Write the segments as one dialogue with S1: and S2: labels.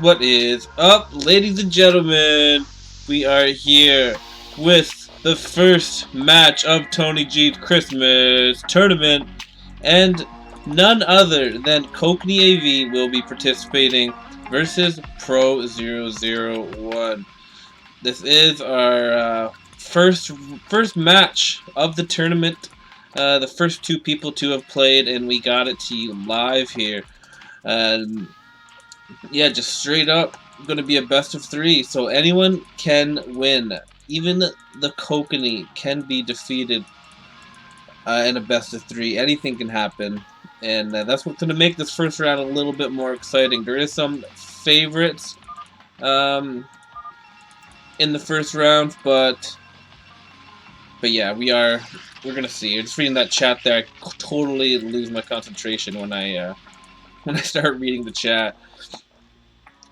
S1: What is up, ladies and gentlemen? We are here with the first match of TonyG's Christmas tournament, and none other than Kokanee AV will be participating versus Pro001. This is our first match of the tournament. The first two people to have played, and we got it to you live here. Yeah, just straight up going to be a best of three, so anyone can win. Even the Kokanee can be defeated in a best of three. Anything can happen, and that's what's going to make this first round a little bit more exciting. There is some favorites um, in the first round, but yeah, we're gonna see. I'm just reading that chat there. I totally lose my concentration when I when I start reading the chat.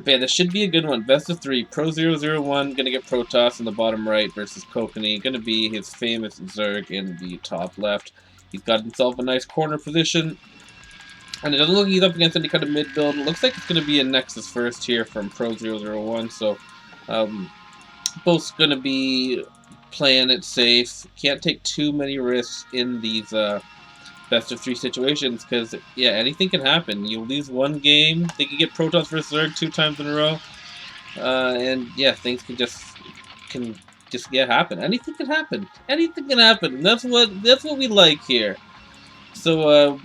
S1: But yeah, this should be a good one. Best of three. Pro001 gonna get Protoss in the bottom right versus Kokanee. Gonna be his famous Zerg in the top left. He's got himself a nice corner position. And it doesn't look like he's up against any kind of mid build. It looks like it's gonna be a Nexus first here from Pro001. So both gonna be playing it safe. Can't take too many risks in these best of three situations, because yeah, anything can happen. You lose one game, they can get Protoss versus Zerg 2 times in a row, and yeah, things can just happen. Anything can happen. Anything can happen. And that's what we like here. So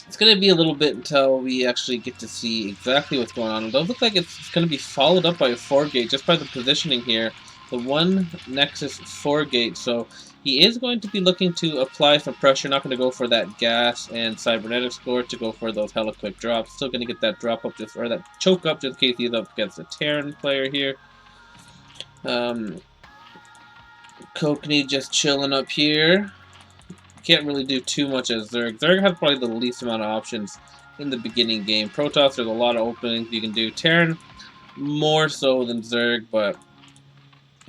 S1: it's gonna be a little bit until we actually get to see exactly what's going on. It does look like it's gonna be followed up by a 4-gate just by the positioning here. The one Nexus 4-gate, so he is going to be looking to apply some pressure, not going to go for that gas and cybernetic score to go for those hella quick drops. Still going to get that drop up or that choke up just in case he's up against a Terran player here. Kokanee just chilling up here. Can't really do too much as Zerg. Zerg has probably the least amount of options in the beginning game. Protoss, there's a lot of openings you can do. Terran, more so than Zerg, but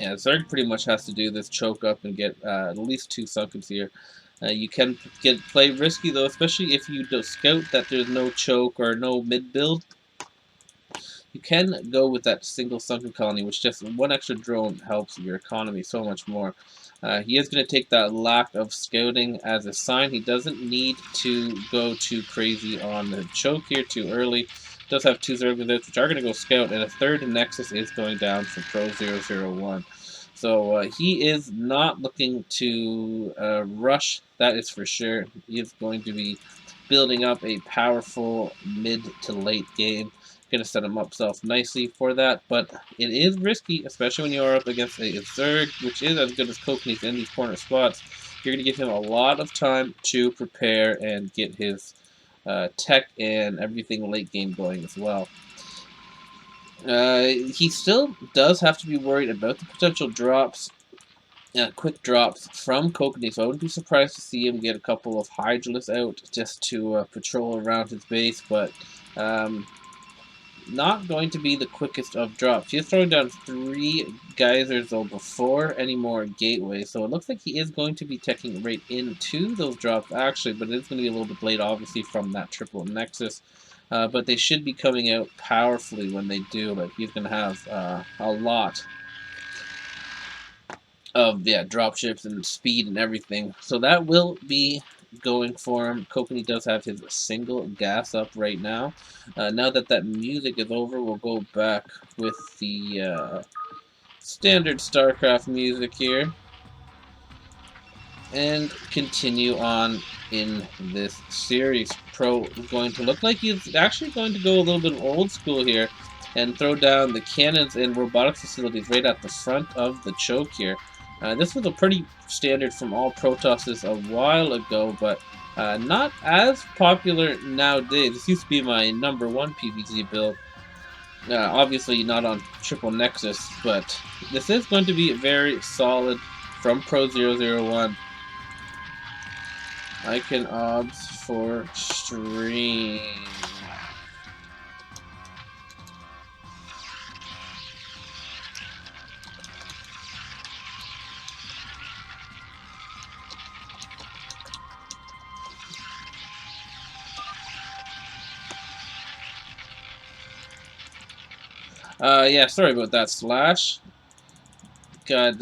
S1: yeah, Zerg pretty much has to do this choke up and get at least 2 Sunkens here. You can play risky though, especially if you scout that there's no choke or no mid build. You can go with that single Sunken Colony, which just one extra drone helps your economy so much more. He is going to take that lack of scouting as a sign. He doesn't need to go too crazy on the choke here too early. Does have 2 Zerg with it, which are going to go scout, and a third Nexus is going down for Pro001. So he is not looking to rush, that is for sure. He is going to be building up a powerful mid to late game. Going to set him up nicely for that, but it is risky, especially when you are up against a Zerg, which is as good as Kokanee's in these corner spots. You're going to give him a lot of time to prepare and get his tech and everything late game going as well. He still does have to be worried about the potential drops, quick drops from Kokanee, so I wouldn't be surprised to see him get a couple of Hydralisk out just to patrol around his base, but not going to be the quickest of drops. He is throwing down 3 geysers though before any more gateways, so it looks like he is going to be teching right into those drops actually, but it's going to be a little bit late obviously from that triple Nexus. But they should be coming out powerfully when they do. Like he's going to have a lot of dropships and speed and everything. So that will be going for him. Kokanee does have his single gas up right now. Now that that music is over, we'll go back with the standard StarCraft music here and continue on in this series. Pro is going to look like he's actually going to go a little bit old school here and throw down the cannons and robotics facilities right at the front of the choke here. This was a pretty standard from all Protosses a while ago, but not as popular nowadays. This used to be my #1 PvZ build. Obviously not on Triple Nexus, but this is going to be very solid from Pro001. I can obs for stream. Yeah, sorry about that, Slash. God,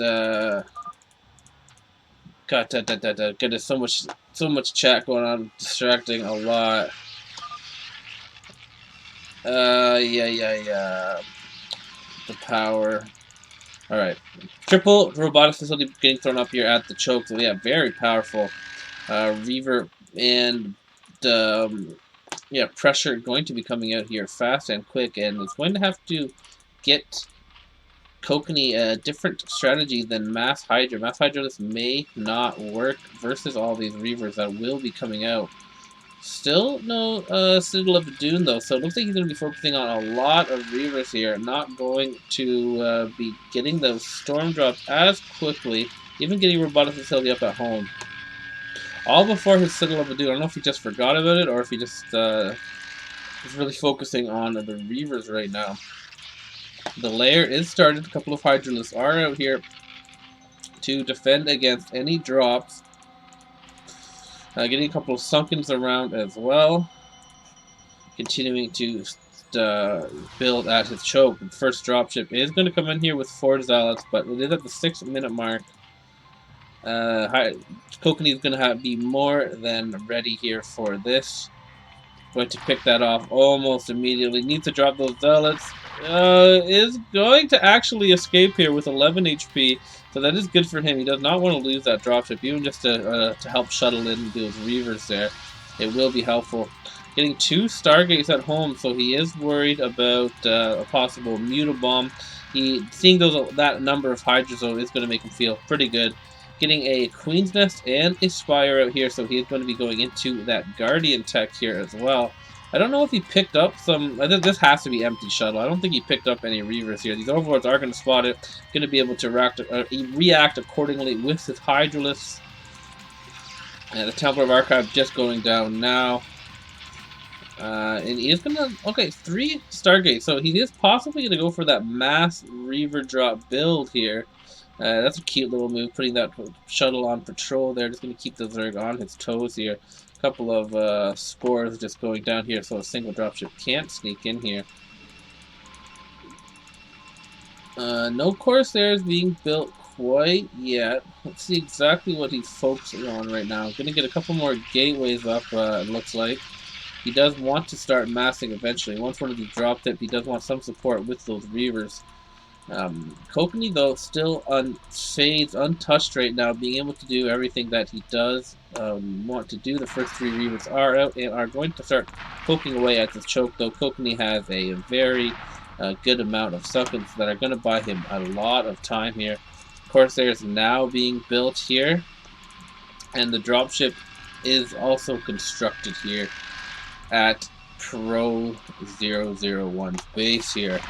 S1: goodness, so much chat going on, distracting a lot. Yeah. The power. Alright. Triple robotic facility getting thrown up here at the choke. So yeah, very powerful. Reaver and yeah, pressure going to be coming out here fast and quick, and it's going to have to get Kokanee a different strategy than Mass Hydra. Mass Hydra, this may not work versus all these Reavers that will be coming out. Still no Citadel of Dune though, so it looks like he's going to be focusing on a lot of Reavers here. Not going to be getting those Storm Drops as quickly, even getting Robotic Facility up at home. All before his Citadel of Dune. I don't know if he just forgot about it or if he just is really focusing on the Reavers right now. The lair is started. A couple of Hydralisks are out here to defend against any drops. Getting a couple of Sunkens around as well. Continuing to build at his choke. The first dropship is going to come in here with 4 Zealots, but it is at the 6-minute mark. Kokanee is going to be more than ready here for this. Going to pick that off almost immediately. Needs to drop those Zealots. Is going to actually escape here with 11 HP, so that is good for him. He does not want to lose that dropship, even just to help shuttle in those Reavers there. It will be helpful. Getting 2 Stargates at home, so he is worried about a possible Mutibomb. Seeing that number of Hydras though is going to make him feel pretty good. Getting a Queen's Nest and a Spire out here, so he's going to be going into that Guardian tech here as well. I don't know if he picked up some... This has to be empty shuttle. I don't think he picked up any Reavers here. These Overlords are going to spot it. Going to be able to react accordingly with his Hydralisks. And the Temple of Archive just going down now. And he is going to... Okay, 3 Stargates. So he is possibly going to go for that mass Reaver drop build here. That's a cute little move, putting that shuttle on patrol there. Just going to keep the Zerg on his toes here. A couple of spores just going down here so a single dropship can't sneak in here. No Corsairs being built quite yet. Let's see exactly what he's focusing on right now. Going to get a couple more gateways up, it looks like. He does want to start massing eventually. Once one of these dropped it, he does want some support with those Reavers. Kokanee, though, still unfazed, untouched right now, being able to do everything that he does want to do. The first 3 Reavers are out and are going to start poking away at this choke, though Kokanee has a very good amount of Sunkens that are going to buy him a lot of time here. Corsairs now being built here, and the dropship is also constructed here at Pro 001's base here.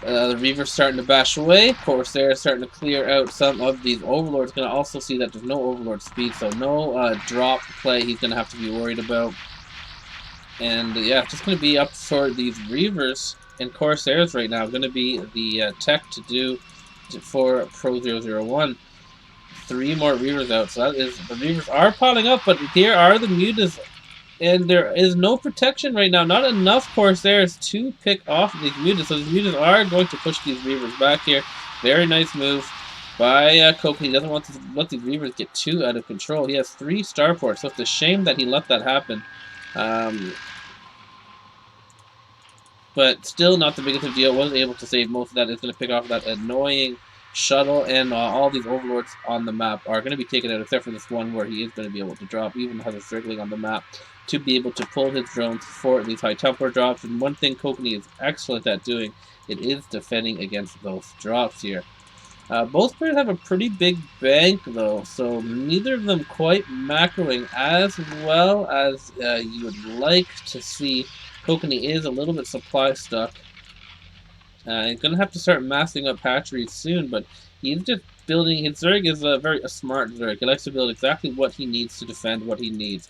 S1: The Reaver's starting to bash away. Corsair's starting to clear out some of these Overlords. Going to also see that there's no Overlord speed, so no drop play he's going to have to be worried about. And yeah, just going to be up for these Reavers and Corsairs right now. Going to be the tech to do for Pro 001. 3 more Reavers out, so that is, the Reavers are piling up, but here are the Mutas. And there is no protection right now. Not enough Corsairs to pick off these Mutas. So these Mutas are going to push these Reavers back here. Very nice move by Kokanee. He doesn't want to let these Reavers get too out of control. He has 3 starports, so it's a shame that he let that happen. But still not the biggest of a deal. Wasn't able to save most of that. It's going to pick off that annoying shuttle, and all these Overlords on the map are going to be taken out, except for this one where he is going to be able to drop, even has a circling on the map, to be able to pull his drones for these high Templar drops. And one thing Kokanee is excellent at doing, it is defending against those drops here. Both players have a pretty big bank though, so neither of them quite macroing as well as you would like to see. Kokanee is a little bit supply stuck. He's going to have to start massing up hatcheries soon, but he's just building. His Zerg is a smart Zerg. He likes to build exactly what he needs to defend what he needs.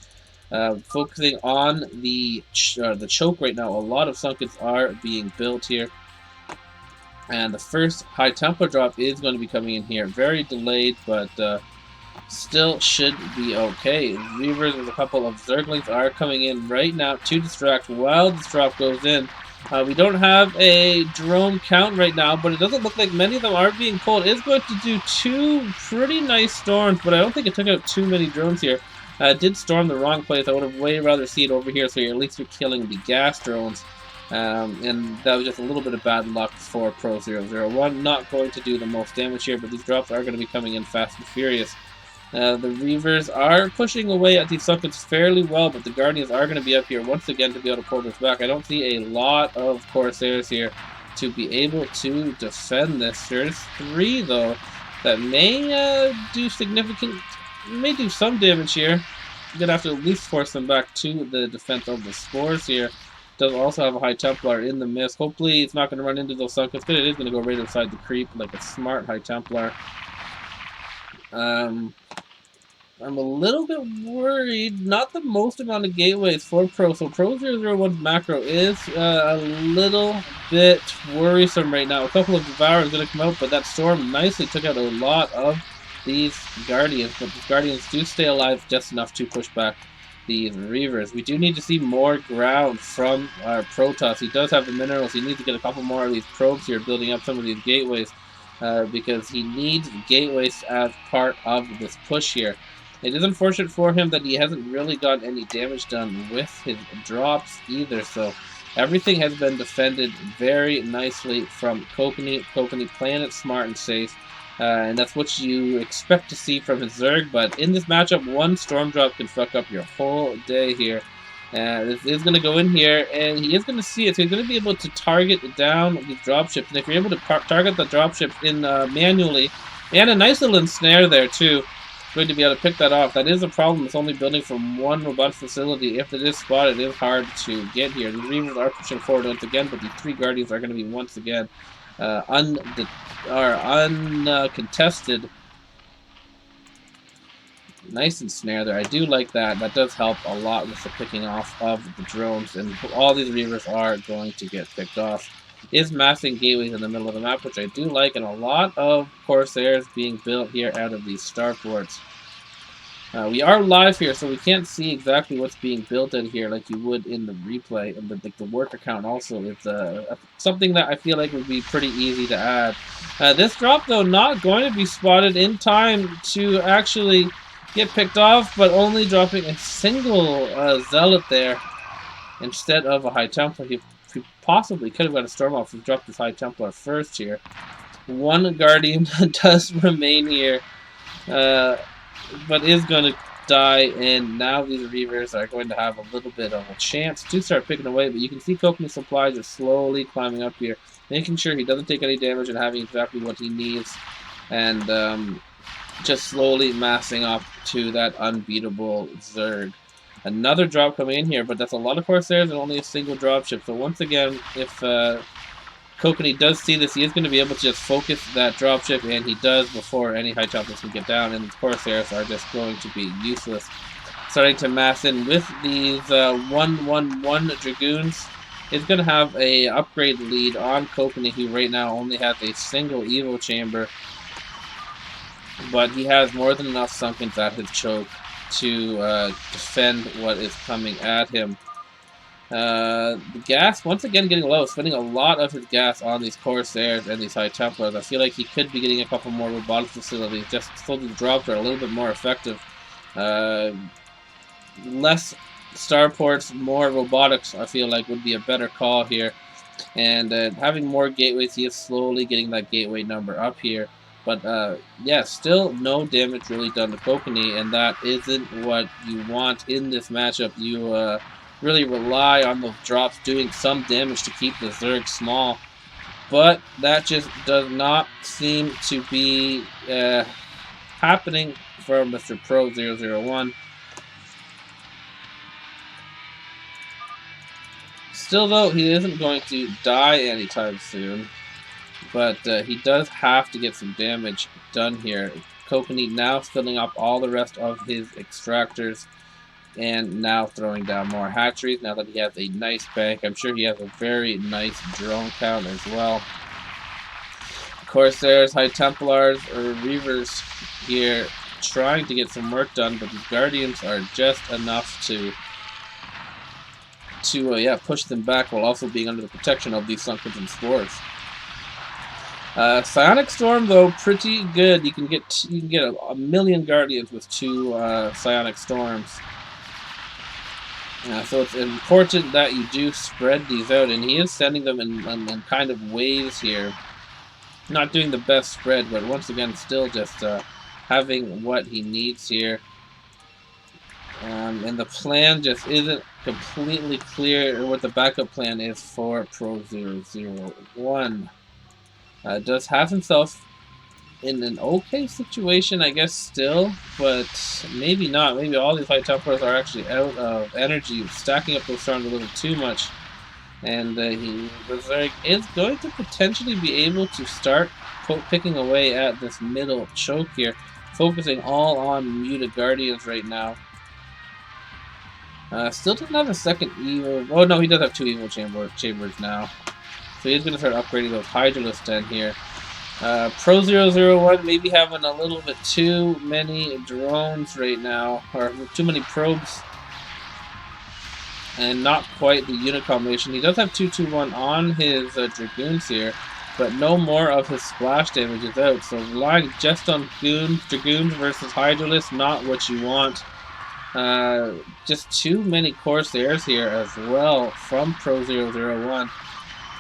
S1: Focusing on the choke right now, a lot of Sunkens are being built here. And the first high Templar drop is going to be coming in here. Very delayed, but still should be okay. Reavers with a couple of Zerglings are coming in right now to distract while this drop goes in. We don't have a drone count right now, but it doesn't look like many of them are being pulled. It is going to do 2 pretty nice storms, but I don't think it took out too many drones here. It did storm the wrong place. I would have way rather see it over here, so at least you're killing the gas drones. And that was just a little bit of bad luck for Pro 001. Not going to do the most damage here, but these drops are going to be coming in fast and furious. The Reavers are pushing away at these sockets fairly well, but the Guardians are going to be up here once again to be able to pull this back. I don't see a lot of Corsairs here to be able to defend this. There's 3, though, that may do some damage here. I'm going to have to at least force them back to the defense of the spores here. Does also have a High Templar in the mist. Hopefully it's not going to run into those sockets, but it is going to go right inside the creep like a smart High Templar. I'm a little bit worried, not the most amount of gateways for Pro, so Pro 001's macro is a little bit worrisome right now. A couple of Devourers going to come out, but that Storm nicely took out a lot of these Guardians, but these Guardians do stay alive just enough to push back these Reavers. We do need to see more ground from our Protoss. He does have the minerals. He needs to get a couple more of these probes here, building up some of these gateways, because he needs gateways as part of this push here. It is unfortunate for him that he hasn't really gotten any damage done with his drops either, so everything has been defended very nicely from Kokanee. Kokanee playing it smart and safe, and that's what you expect to see from his Zerg, but in this matchup, one Storm Drop can fuck up your whole day here. This is going to go in here, and he is going to see it, so he's going to be able to target down these dropships, and if you're able to target the dropships in manually, and a nice little ensnare there too, going to be able to pick that off. That is a problem. It's only building from one robotic facility. If it is spotted, it is hard to get here. The Reavers are pushing forward once again, but these 3 Guardians are going to be once again uncontested. Nice and snare there. I do like that. That does help a lot with the picking off of the drones, and all these Reavers are going to get picked off. Is massing gateways in the middle of the map, which I do like, and a lot of Corsairs being built here out of these starports. We are live here, so we can't see exactly what's being built in here like you would in the replay, and the worker count also is something that I feel like would be pretty easy to add. This drop, though, not going to be spotted in time to actually get picked off, but only dropping a single Zealot there instead of a High Templar. He possibly could have got a Storm off and dropped this High Templar first here. One Guardian does remain here, but is going to die, and now these Reavers are going to have a little bit of a chance to start picking away, but you can see Kokanee supplies are slowly climbing up here, making sure he doesn't take any damage and having exactly what he needs, and just slowly massing up to that unbeatable Zerg. Another drop coming in here, but that's a lot of Corsairs and only a single dropship. So once again, if Kokanee does see this, he is going to be able to just focus that dropship, and he does before any High Templars can get down, and the Corsairs are just going to be useless. Starting to mass in with these 111 Dragoons. Is going to have a upgrade lead on Kokanee, who right now only has a single Evo Chamber, but he has more than enough Sunkens at his choke to defend what is coming at him. The gas, once again, getting low, spending a lot of his gas on these Corsairs and these High Templars. I feel like he could be getting a couple more robotic facilities just so the drops are a little bit more effective. Less starports, more robotics, I feel like would be a better call here. And having more gateways, he is slowly getting that gateway number up here. But yeah, still no damage really done to Kokanee, and that isn't what you want in this matchup. You really rely on those drops doing some damage to keep the Zerg small, but that just does not seem to be happening for Mr. Pro 001. Still, though, he isn't going to die anytime soon. But he does have to get some damage done here. Kokanee now filling up all the rest of his extractors, and now throwing down more hatcheries now that he has a nice bank. I'm sure he has a very nice drone count as well. Corsairs, High Templars, or Reavers here trying to get some work done, but these Guardians are just enough to to yeah, push them back while also being under the protection of these Sunkens and Spores. Psionic Storm, though, pretty good. You can get a million Guardians with 2 Psionic Storms. So it's important that you do spread these out, and he is sending them in kind of waves here. Not doing the best spread, but once again, still just having what he needs here. And the plan just isn't completely clear what the backup plan is for Pro 001. Does have himself in an okay situation, I guess, still, but maybe not. Maybe all these High Templars are actually out of energy, stacking up those storms a little too much. And he is going to potentially be able to start picking away at this middle choke here, focusing all on muted Guardians right now. Still doesn't have a second evil. Oh no, he does have 2 evil chambers now. So he's going to start upgrading those Hydralisks then here. Pro 001 maybe having a little bit too many drones right now, or too many probes, and not quite the unit combination. He does have 221 on his Dragoons here, but no more of his splash damage is out, so relying just on Dragoons versus Hydralisks, not what you want. Just too many Corsairs here as well from Pro 001.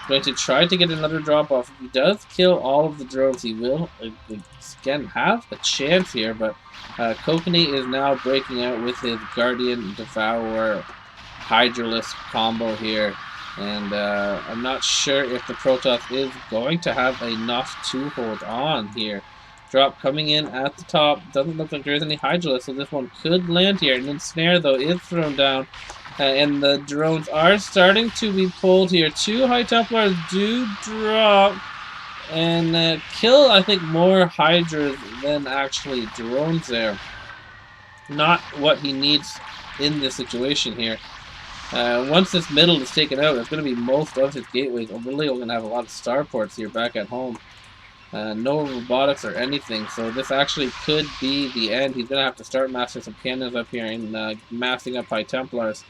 S1: Going to try to get another drop off. If he does kill all of the drones, he will again have a chance here, but Kokanee is now breaking out with his Guardian Devourer Hydralisk combo here, and I'm not sure if the Protoss is going to have enough to hold on here. Drop coming in at the top. Doesn't look like there's any Hydralisk, so this one could land here. And then Snare, though, is thrown down. And the drones are starting to be pulled here. 2 High Templars do drop and kill, I think, more Hydras than actually drones there. Not what he needs in this situation here. Once this middle is taken out, it's going to be most of his gateways. We're really going to have a lot of starports here back at home. No robotics or anything, so this actually could be the end. He's going to have to start mastering some cannons up here and massing up High Templars.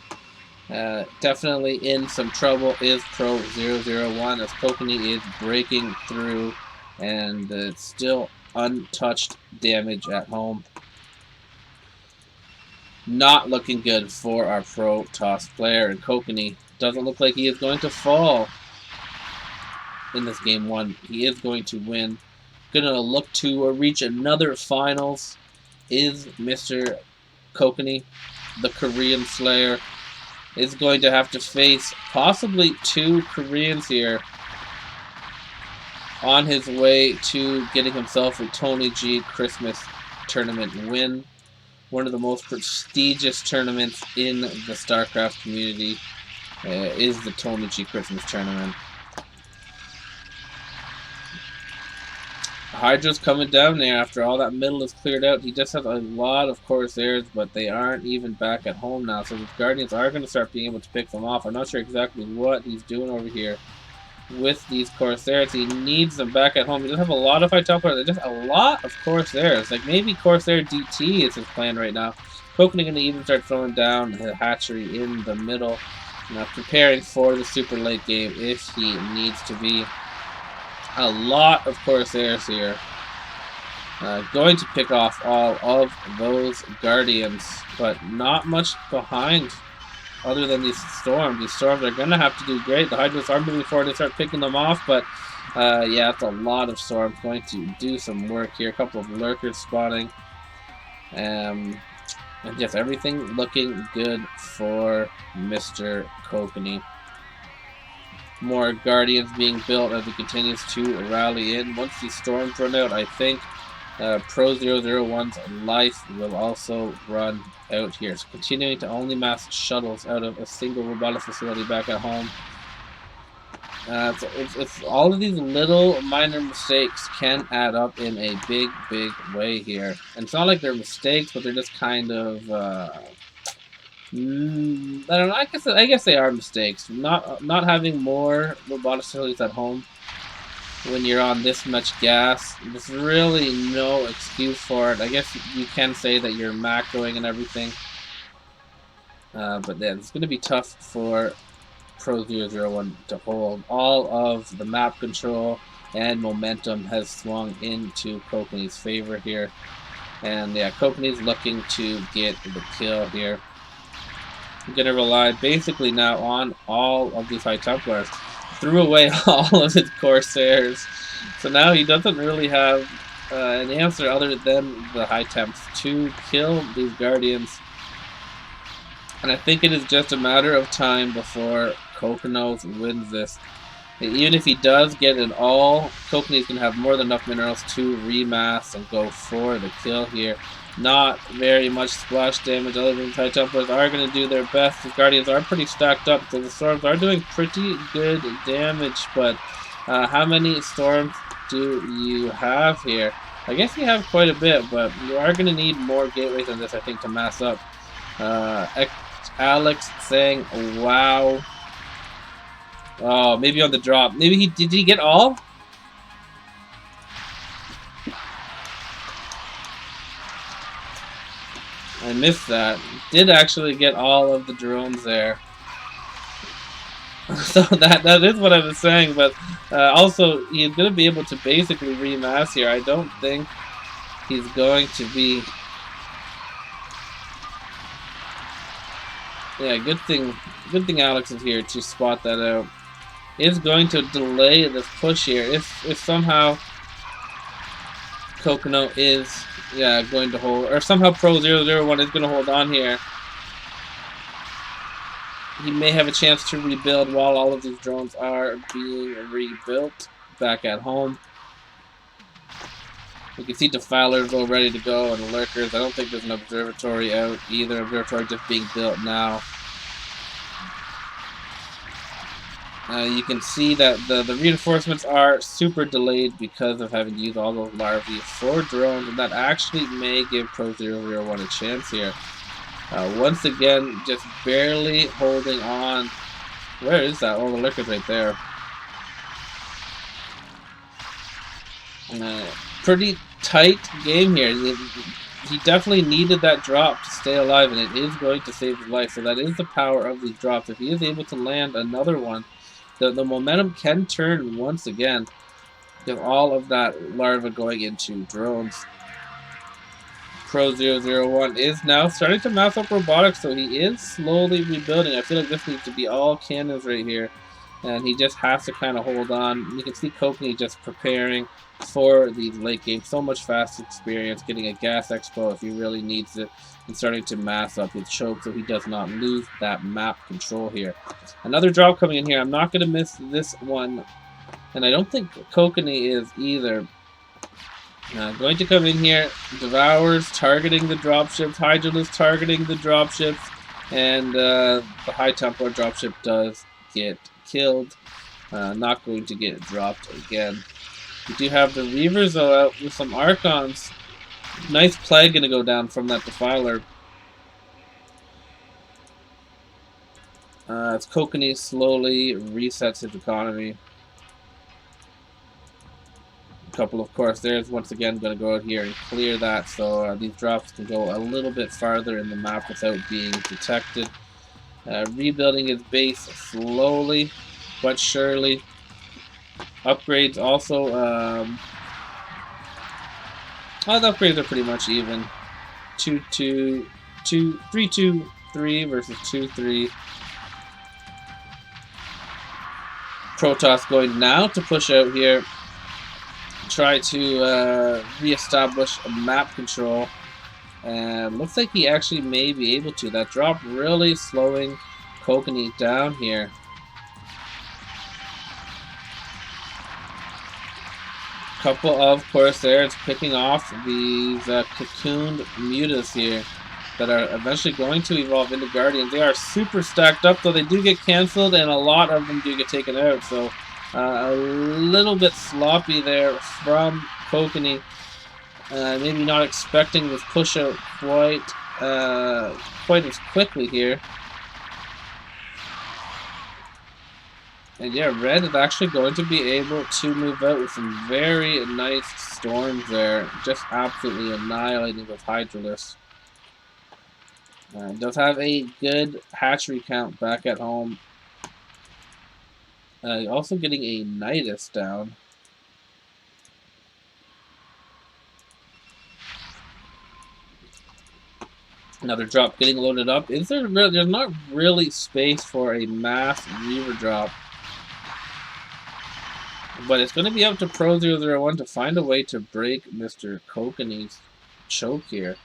S1: Definitely in some trouble is Pro 001 as Kokanee is breaking through, and it's still untouched damage at home. Not looking good for our Protoss player, and Kokanee doesn't look like he is going to fall in this game 1. He is going to win. Gonna look to reach another finals is Mr. Kokanee, the Korean Slayer. Is going to have to face possibly 2 Koreans here on his way to getting himself a TonyG's Christmas tournament win. One of the most prestigious tournaments in the StarCraft community is the TonyG's Christmas tournament. Hydra's coming down there after all that middle is cleared out. He just has a lot of Corsairs, but they aren't even back at home now. So the Guardians are going to start being able to pick them off. I'm not sure exactly what he's doing over here with these Corsairs. He needs them back at home. He doesn't have a lot of High Templars. Just a lot of Corsairs. Like maybe Corsair DT is his plan right now. Kokanee going to even start throwing down the hatchery in the middle. Now preparing for the super late game if he needs to be. A lot of Corsairs here. Going to pick off all of those Guardians, but not much behind other than these Storms. These Storms are going to have to do great. The Hydras are moving forward to start picking them off, but yeah, it's a lot of Storms. Going to do some work here. A couple of Lurkers spawning. And yes, everything looking good for Mr. Kokanee. More Guardians being built as he continues to rally in. Once these Storms run out, I think Pro 001's life will also run out here. So continuing to only mass shuttles out of a single robotic facility back at home. It's all of these little minor mistakes can add up in a big way here. And it's not like they're mistakes, but they're just kind of I don't know. I guess they are mistakes. Not having more robotic facilities at home when you're on this much gas. There's really no excuse for it. I guess you can say that you're macroing and everything, But yeah, it's going to be tough for Pro 001 to hold. All of the map control and momentum has swung into Kokanee's favor here. And yeah, Kokanee's looking to get the kill here. I'm going to rely basically now on all of these High Templars. Threw away all of his Corsairs. So now he doesn't really have an answer other than the High Temps to kill these Guardians. And I think it is just a matter of time before Kokanee wins this. Even if he does get it all, Kokanee's going to have more than enough minerals to remass and go for the kill here. Not very much splash damage, other than High Templars are going to do their best. The Guardians are pretty stacked up, so the Storms are doing pretty good damage. But how many Storms do you have here? I guess you have quite a bit, but you are going to need more gateways than this, I think, to mass up. Alex saying, wow. Oh, maybe on the drop. Maybe did he get all? I missed that. Did actually get all of the drones there. So that is what I was saying, but also he's going to be able to basically remass here. I don't think he's going to be... Yeah, good thing Alex is here to spot that out. Is going to delay this push here. If somehow Kokanee is going to hold, or somehow Pro 001 is going to hold on here, he may have a chance to rebuild while all of these drones are being rebuilt back at home. You can see Defilers all ready to go and Lurkers. I don't think there's an observatory out either. Observatory just being built now. You can see that the reinforcements are super delayed because of having to use all those larvae for drones, and that actually may give Pro 001 a chance here. Once again, just barely holding on. Where is that? Oh, the Lurker's right there. Pretty tight game here. He definitely needed that drop to stay alive, and it is going to save his life. So that is the power of these drops. If he is able to land another one, the momentum can turn once again with all of that larva going into drones. Pro 001 is now starting to mass up robotics, so he is slowly rebuilding. I feel like this needs to be all cannons right here, and he just has to kind of hold on. You can see Kokanee just preparing for these late games. So much fast experience, getting a gas expo if he really needs it, and starting to mass up his choke so he does not lose that map control here. Another drop coming in here. I'm not going to miss this one, and I don't think Kokanee is either. Going to come in here, Devours targeting the dropships, Hydralisk targeting the dropships, and the High Templar dropship does get killed. Not going to get dropped again. We do have the Reavers though out with some Archons. Nice Plague going to go down from that Defiler. As Kokanee slowly resets his economy. Couple of Corsairs once again going to go out here and clear that, so these drops can go a little bit farther in the map without being detected. Rebuilding his base slowly but surely. Upgrades also, all the upgrades are pretty much even. 2-2, 3-2-3 versus 2-3. Protoss going now to push out here. Try to re-establish map control, and looks like he actually may be able to. That drop really slowing Kokanee down here. Couple of Corsairs picking off these cocooned mutas here that are eventually going to evolve into Guardians. They are super stacked up, though they do get cancelled, and a lot of them do get taken out, so a little bit sloppy there from Kokanee. Maybe not expecting this push out quite as quickly here. And yeah, Red is actually going to be able to move out with some very nice storms there. Just absolutely annihilating with Hydralisk. Does have a good hatchery count back at home. Also getting a Nidus down. Another drop getting loaded up. Is there? There's not really space for a mass Reaver drop. But it's going to be up to Pro001 to find a way to break Mr. Kokanee's choke here.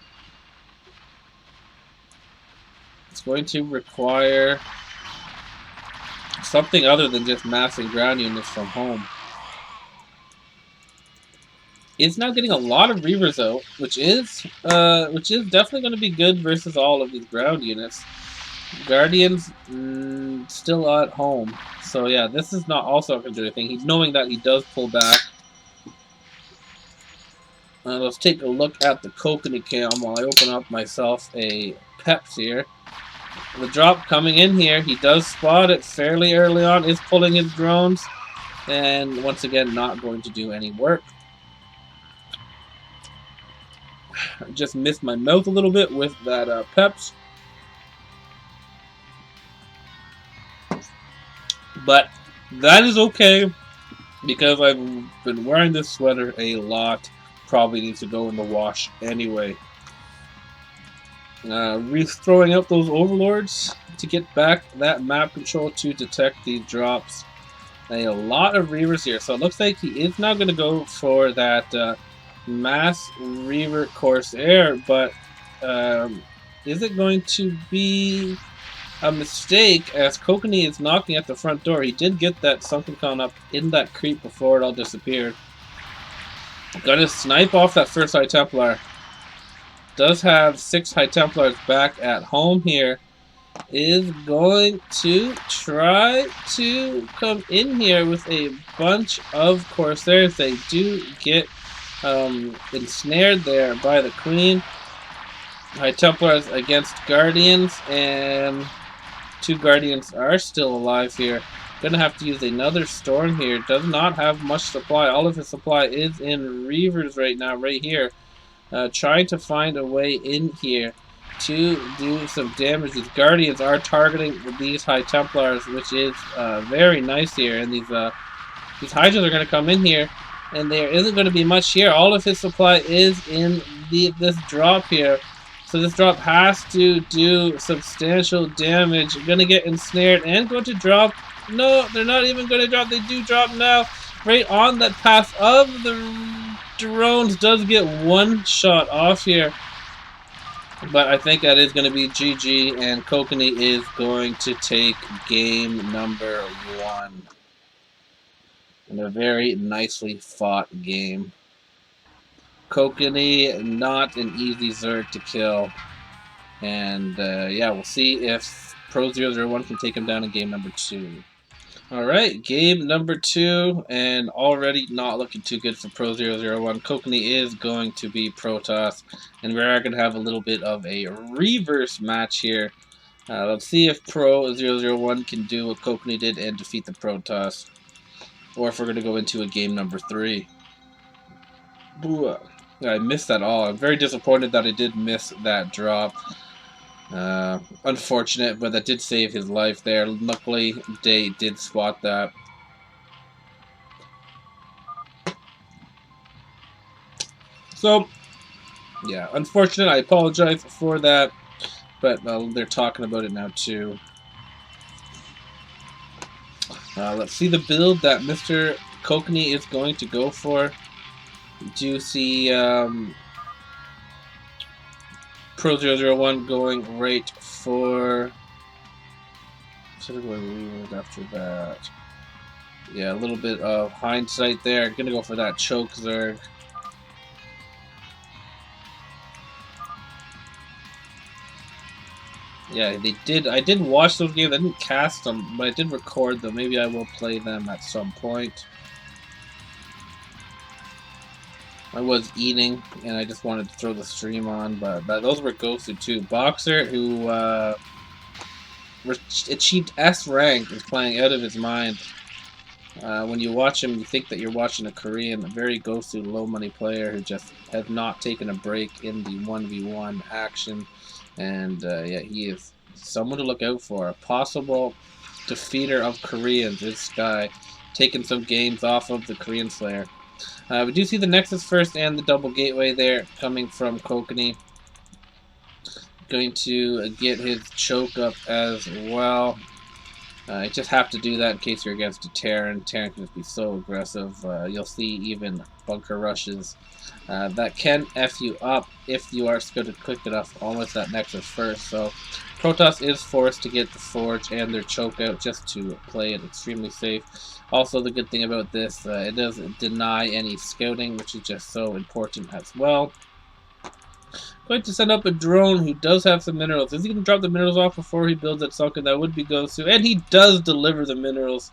S1: It's going to require something other than just massing ground units from home. It's now getting a lot of Reavers out, which is definitely going to be good versus all of these ground units. Guardians still at home, so yeah, this is not also going to do anything. He's knowing that he does pull back. Let's take a look at the Kokanee cam while I open up myself a Peps here. The drop coming in here, he does spot it fairly early on, is pulling his drones, and once again not going to do any work. I just missed my mouth a little bit with that Peps. But that is okay, because I've been wearing this sweater a lot. Probably needs to go in the wash anyway. Throwing out those overlords to get back that map control to detect these drops. A lot of Reavers here, so it looks like he is now going to go for that mass Reaver Corsair, but is it going to be a mistake as Kokanee is knocking at the front door? He did get that Sunken Con up in that creep before it all disappeared. Gonna snipe off that first High Templar. Does have 6 High Templars back at home here. Is going to try to come in here with a bunch of Corsairs. They do get ensnared there by the Queen. High Templars against Guardians, and 2 Guardians are still alive here. Gonna have to use another Storm here. Does not have much supply. All of his supply is in Reavers right now, right here. Trying to find a way in here to do some damage. These Guardians are targeting these High Templars, which is very nice here. And these Hydras are going to come in here, and there isn't going to be much here. All of his supply is in this drop here. So this drop has to do substantial damage. Going to get ensnared and going to drop. No, they're not even going to drop. They do drop now. Right on that path of the drones. Does get one shot off here. But I think that is going to be GG, and Kokanee is going to take game number 1. In a very nicely fought game. Kokanee, not an easy Zerg to kill. And yeah, we'll see if Pro001 can take him down in game number 2. Alright, game number 2, and already not looking too good for Pro001. Kokanee is going to be Protoss, and we are going to have a little bit of a reverse match here. Let's see if Pro001 can do what Kokanee did and defeat the Protoss, or if we're going to go into a game number 3. Ooh, I missed that all. I'm very disappointed that I did miss that drop. Unfortunate, but that did save his life there. Luckily, they did spot that. So, yeah, unfortunate. I apologize for that, but they're talking about it now too. Let's see the build that Mr. Kokanee is going to go for. Do you see Pro001 going right for after that? Yeah, a little bit of hindsight there. Gonna go for that choke Zerg. Yeah, they did. I did watch those games. I didn't cast them, but I did record them. Maybe I will play them at some point. I was eating, and I just wanted to throw the stream on, but those were ghosted too. Boxer, who achieved S rank, is playing out of his mind. When you watch him, you think that you're watching a Korean, a very ghosted, low-money player who just has not taken a break in the 1v1 action. And yeah, he is someone to look out for. A possible defeater of Koreans is Sky, taking some games off of the Korean Slayer. We do see the Nexus first and the double gateway there coming from Kokanee. Going to get his choke up as well. You just have to do that in case you're against a Terran. Terran can just be so aggressive. You'll see even bunker rushes that can F you up if you are scouted quick enough almost that Nexus first. So Protoss is forced to get the Forge and their choke out just to play it extremely safe. Also, the good thing about this, it doesn't deny any scouting, which is just so important as well. Going to send up a drone who does have some minerals. Is he going to drop the minerals off before he builds that sunken? That would be Gosu. And he does deliver the minerals.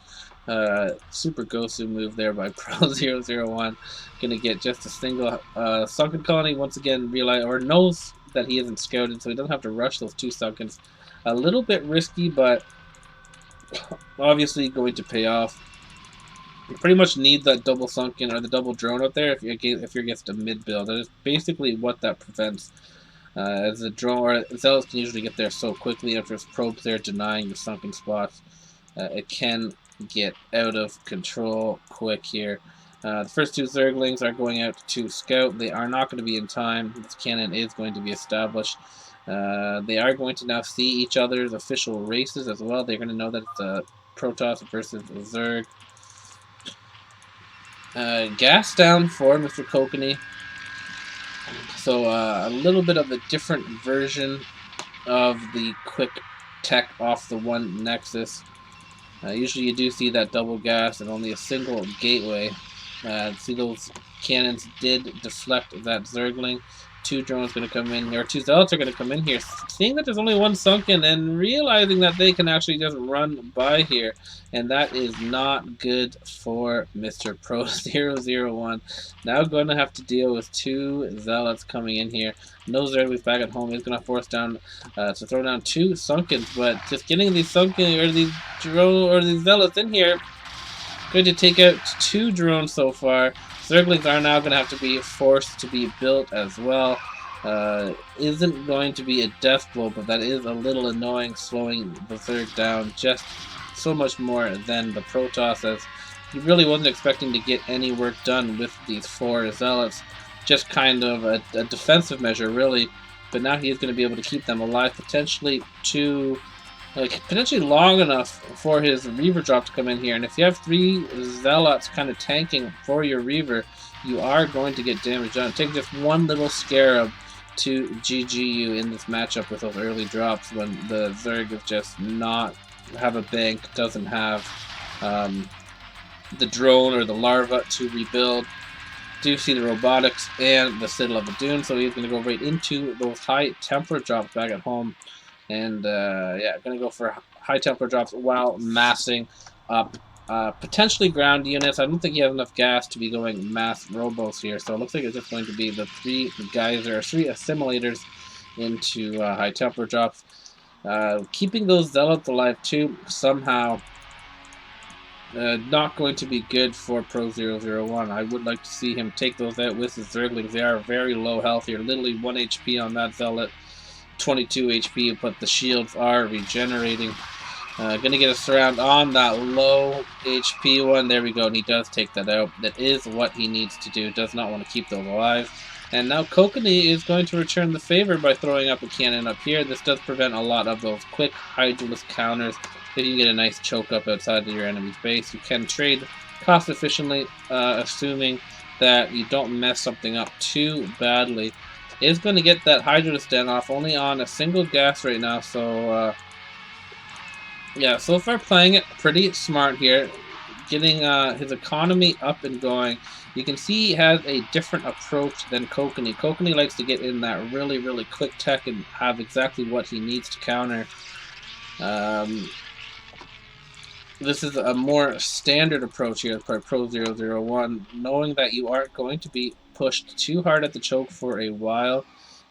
S1: Super Gosu move there by Pro001. Going to get just a single sunken colony. Once again, realize or knows that he isn't scouted, so he doesn't have to rush those 2 sunkens. A little bit risky, but obviously going to pay off. You pretty much need that double sunken or the double drone out there if you're against a mid build. That is basically what that prevents. As the drone or Zealots can usually get there so quickly after his probes there denying the sunken spots. It can get out of control quick here. The first 2 Zerglings are going out to scout. They are not going to be in time. This cannon is going to be established. They are going to now see each other's official races as well. They're going to know that it's a Protoss versus a Zerg. Gas down for Mr. Kokanee. So a little bit of a different version of the quick tech off the one Nexus. Usually you do see that double gas and only a single gateway. See those cannons did deflect that Zergling. 2 drones going to come in here, 2 Zealots are going to come in here, seeing that there's only 1 sunken and realizing that they can actually just run by here, and that is not good for Mr. Pro001. Now going to have to deal with 2 Zealots coming in here. No Zerglings back at home. He's going to force down to throw down 2 sunkens, but just getting these sunken or these drone or these Zealots in here, going to take out 2 drones so far. Zerglings are now going to have to be forced to be built as well. Isn't going to be a death blow, but that is a little annoying, slowing the Zerg down just so much more than the Protoss, as he really wasn't expecting to get any work done with these 4 Zealots. Just kind of a defensive measure, really. But now he is going to be able to keep them alive, potentially long enough for his Reaver drop to come in here. And if you have 3 Zealots kind of tanking for your Reaver, you are going to get damage done. Take just 1 little Scarab to GG you in this matchup with those early drops when the Zerg is just not have a bank, doesn't have the drone or the larva to rebuild. Do see the robotics and the Citadel of the Dune, so he's going to go right into those high Templar drops back at home. And yeah, going to go for high Templar drops while massing up potentially ground units. I don't think he has enough gas to be going mass robos here, so it looks like it's just going to be the 3 geyser or 3 assimilators into high Templar drops. Keeping those Zealots alive too, somehow not going to be good for Pro001. I would like to see him take those out with his Zerglings. They are very low health here, literally 1 HP on that Zealot. 22 HP, but the shields are regenerating. Gonna get a surround on that low HP one. There we go, and he does take that out. That is what he needs to do. Does not want to keep those alive. And now Kokanee is going to return the favor by throwing up a cannon up here. This does prevent a lot of those quick Hydralisk counters. If you can get a nice choke up outside of your enemy's base, you can trade cost efficiently, assuming that you don't mess something up too badly. Is going to get that Hydralisk den off only on a single gas right now, so yeah, so far playing it pretty smart here, getting his economy up and going. You can see he has a different approach than Kokanee. Kokanee likes to get in that really, really quick tech and have exactly what he needs to counter. This is a more standard approach here for Pro001, knowing that you aren't going to be pushed too hard at the choke for a while.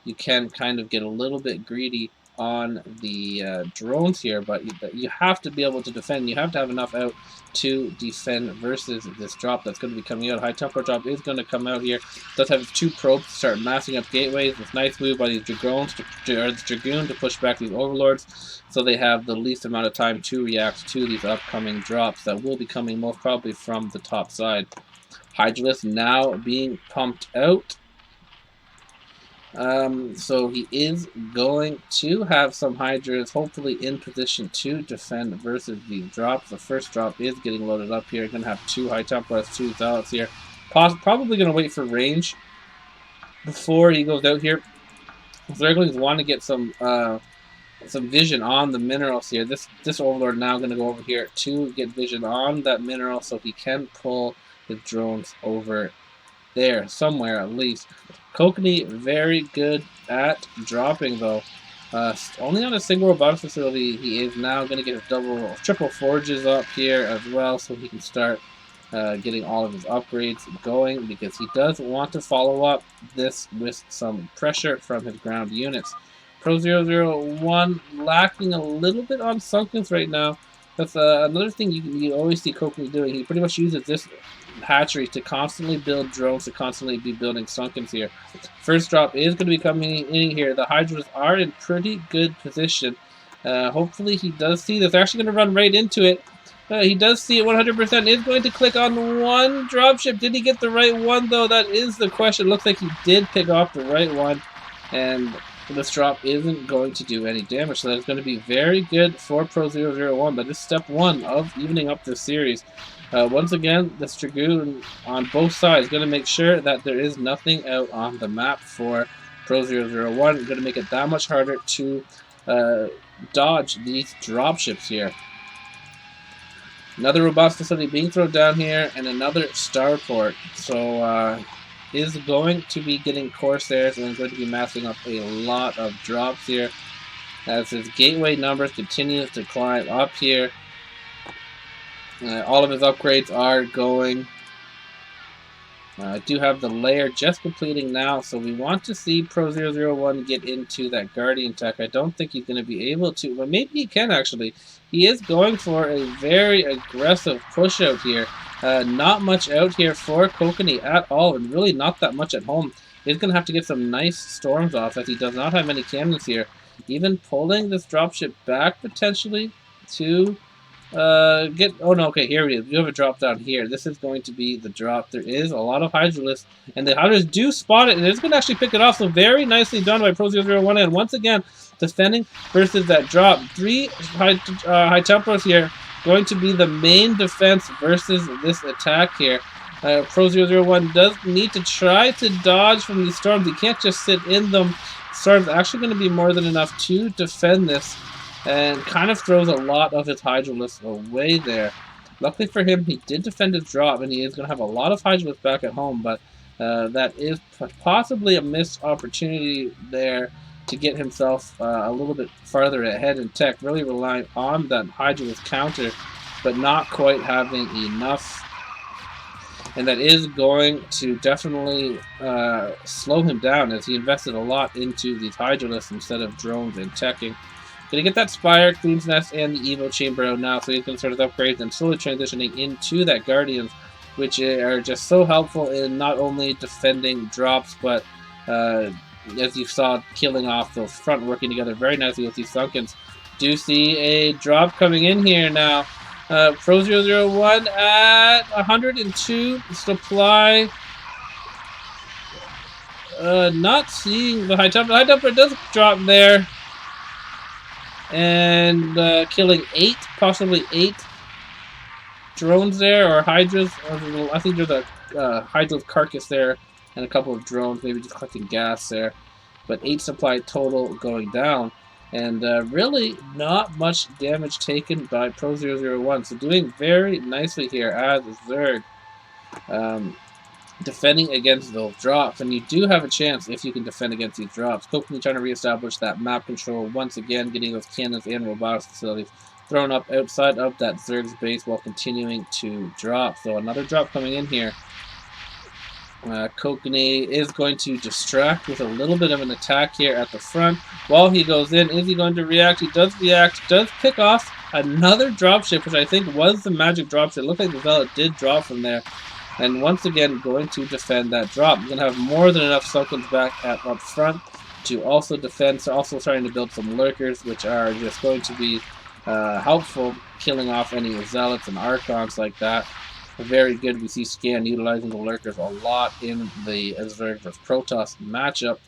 S1: You can kind of get a little bit greedy on the drones here, but you have to be able to defend. You have to have enough out to defend versus this drop that's going to be coming out. High tempo drop is going to come out here. Does have 2 probes to start massing up gateways. This nice move by these Dragoons, or the Dragoon, to push back these Overlords, so they have the least amount of time to react to these upcoming drops that will be coming most probably from the top side. Hydralisk now being pumped out. So he is going to have some Hydras hopefully in position to defend versus these drops. The first drop is getting loaded up here. Going to have 2 High Templars, 2 Zealots here. Probably going to wait for range before he goes out here. Zerglings want to get some vision on the minerals here. This Overlord now going to go over here to get vision on that mineral so he can pull his drones over there somewhere at least. Kokanee very good at dropping though. Only on a single robotics facility. He is now going to get his triple forges up here as well, so he can start getting all of his upgrades going, because he does want to follow up this with some pressure from his ground units. Pro 001 lacking a little bit on Sunkens right now. That's another thing you always see Kokanee doing. He pretty much uses this hatchery to constantly build drones, to constantly be building Sunkens here. First drop is going to be coming in here. The Hydras are in pretty good position. Hopefully he does see this. They're actually going to run right into it. He does see it 100%. Is going to click on one dropship. Did he get the right one, though? That is the question. Looks like he did pick off the right one. And this drop isn't going to do any damage. So that's going to be very good for Pro 001. But this is step 1 of evening up this series. Once again, this Dragoon on both sides is going to make sure that there is nothing out on the map for Pro 001. It's going to make it that much harder to dodge these dropships here. Another robotics facility being thrown down here, and another starport. So is going to be getting Corsairs and going to be massing up a lot of drops here as his gateway numbers continue to climb up here. All of his upgrades are going. I do have the layer just completing now, so we want to see Pro 001 get into that Guardian tech. I don't think he's going to be able to, but maybe he can actually. He is going for a very aggressive push out here. Not much out here for Kokanee at all, and really not that much at home. He's going to have to get some nice storms off, as he does not have many cannons here. Even pulling this dropship back potentially to oh no, okay, here it is. You have a drop down here. This is going to be the drop. There is a lot of Hydralisks, and the Hydralisks do spot it, and it's going to actually pick it off. So very nicely done by Pro 001, and once again, defending versus that drop. 3 high Templars here, going to be the main defense versus this attack here. Pro 001 does need to try to dodge from these storms. He can't just sit in them. Storms actually going to be more than enough to defend this, and kind of throws a lot of his Hydralisks away there. Luckily for him, he did defend his drop, and he is going to have a lot of Hydralisks back at home, but that is possibly a missed opportunity there to get himself a little bit farther ahead in tech, really relying on that Hydralisk counter, but not quite having enough. And that is going to definitely slow him down, as he invested a lot into these Hydralisks instead of drones and teching. Gonna get that Spire, Queen's Nest, and the Evo Chamber out now, so he's gonna start his upgrades and slowly transitioning into that Guardians, which are just so helpful in not only defending drops, but as you saw, killing off those front, working together very nicely with these Sunkens. Do see a drop coming in here now. Pro 001 at 102 supply. Not seeing the High Templar. High Templar does drop there. And killing 8, possibly 8 drones there, or Hydras. I think there's a Hydra carcass there, and a couple of drones, maybe just collecting gas there. But 8 supply total going down. And really not much damage taken by Pro 001. So doing very nicely here as Zerg. Defending against those drops, and you do have a chance if you can defend against these drops. Kokanee trying to reestablish that map control once again, getting those cannons and robotics facilities thrown up outside of that Zerg's base while continuing to drop. So another drop coming in here. Kokanee is going to distract with a little bit of an attack here at the front. While he goes in, is he going to react? He does react, does pick off another dropship, which I think was the magic dropship. It looked like the Zealot did drop from there. And once again, going to defend that drop. He's going to have more than enough Sunkens back up front to also defend. So also starting to build some Lurkers, which are just going to be helpful, killing off any Zealots and Archons like that. Very good. We see Scan utilizing the Lurkers a lot in the Zerg vs Protoss matchup.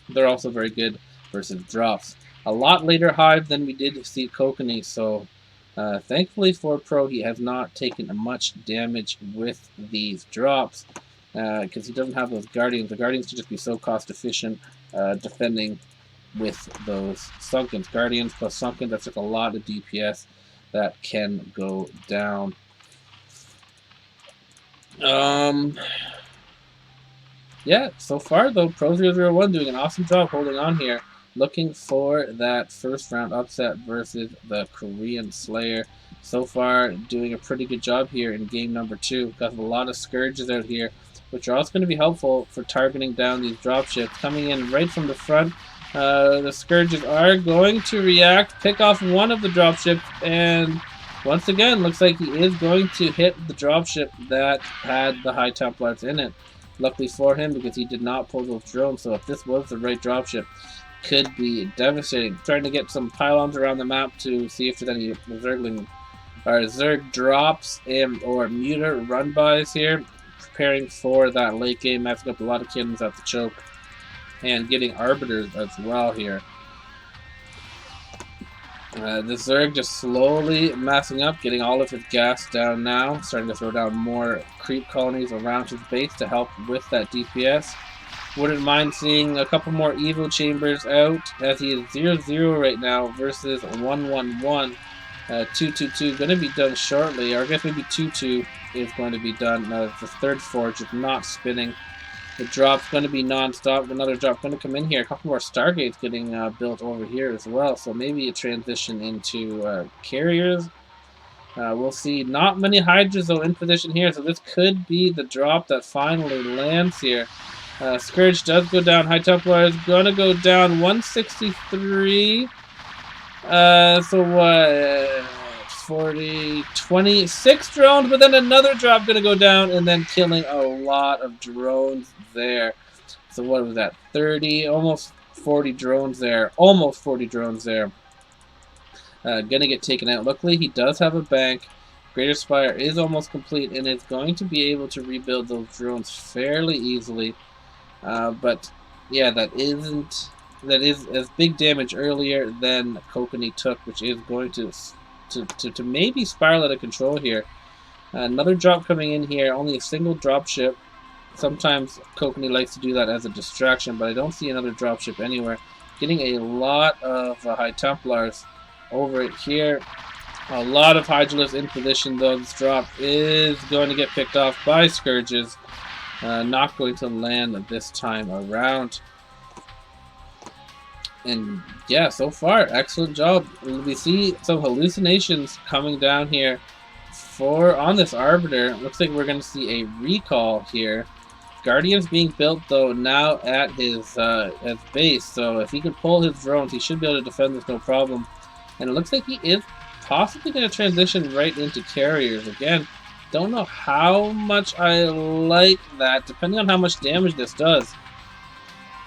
S1: They're also very good versus drops. A lot later Hive than we did see Kokanee, so thankfully for Pro, he has not taken much damage with these drops because he doesn't have those Guardians. The Guardians can just be so cost efficient defending with those Sunkens. Guardians plus Sunken, that's just a lot of DPS that can go down. Yeah, so far though, Pro001 doing an awesome job holding on here. Looking for that first round upset versus the Korean Slayer. So far, doing a pretty good job here in game number 2. Got a lot of Scourges out here, which are also going to be helpful for targeting down these dropships. Coming in right from the front, the Scourges are going to react, pick off one of the dropships, and once again, looks like he is going to hit the dropship that had the High Templars in it. Luckily for him, because he did not pull those drones, so if this was the right dropship, could be devastating. Trying to get some pylons around the map to see if there's any Zerg drops or muter run-bys here. Preparing for that late game, matching up a lot of kittens at the choke. And getting Arbiters as well here. The Zerg just slowly massing up, getting all of his gas down now. Starting to throw down more creep colonies around his base to help with that DPS. Wouldn't mind seeing a couple more Evo Chambers out, as he is 0-0 right now versus 1-1-1. 2-2-2 going to be done shortly, or I guess maybe 2-2 is going to be done. The third forge is not spinning. The drop's going to be non-stop. Another drop going to come in here. A couple more Stargates getting built over here as well, so maybe a transition into carriers. We'll see. Not many Hydras though in position here, so this could be the drop that finally lands here. Scourge does go down. High Templar is going to go down 163. So what? 40, 26 drones, but then another drop going to go down and then killing a lot of drones there. So what was that? 30, almost 40 drones there. Almost 40 drones there. Going to get taken out. Luckily, he does have a bank. Greater Spire is almost complete and is going to be able to rebuild those drones fairly easily. But yeah, that is as big damage earlier than Kokanee took, which is going to maybe spiral out of control here. Another drop coming in here, only a single drop ship. Sometimes Kokanee likes to do that as a distraction, but I don't see another drop ship anywhere. Getting a lot of High Templars over it here. A lot of Hydralisks in position, though. This drop is going to get picked off by Scourges. Not going to land this time around. And yeah, so far, excellent job. We see some hallucinations coming down here on this Arbiter. Looks like we're going to see a recall here. Guardian's being built, though, now at his base. So if he can pull his drones, he should be able to defend this no problem. And it looks like he is possibly going to transition right into carriers. Again, don't know how much I like that, depending on how much damage this does.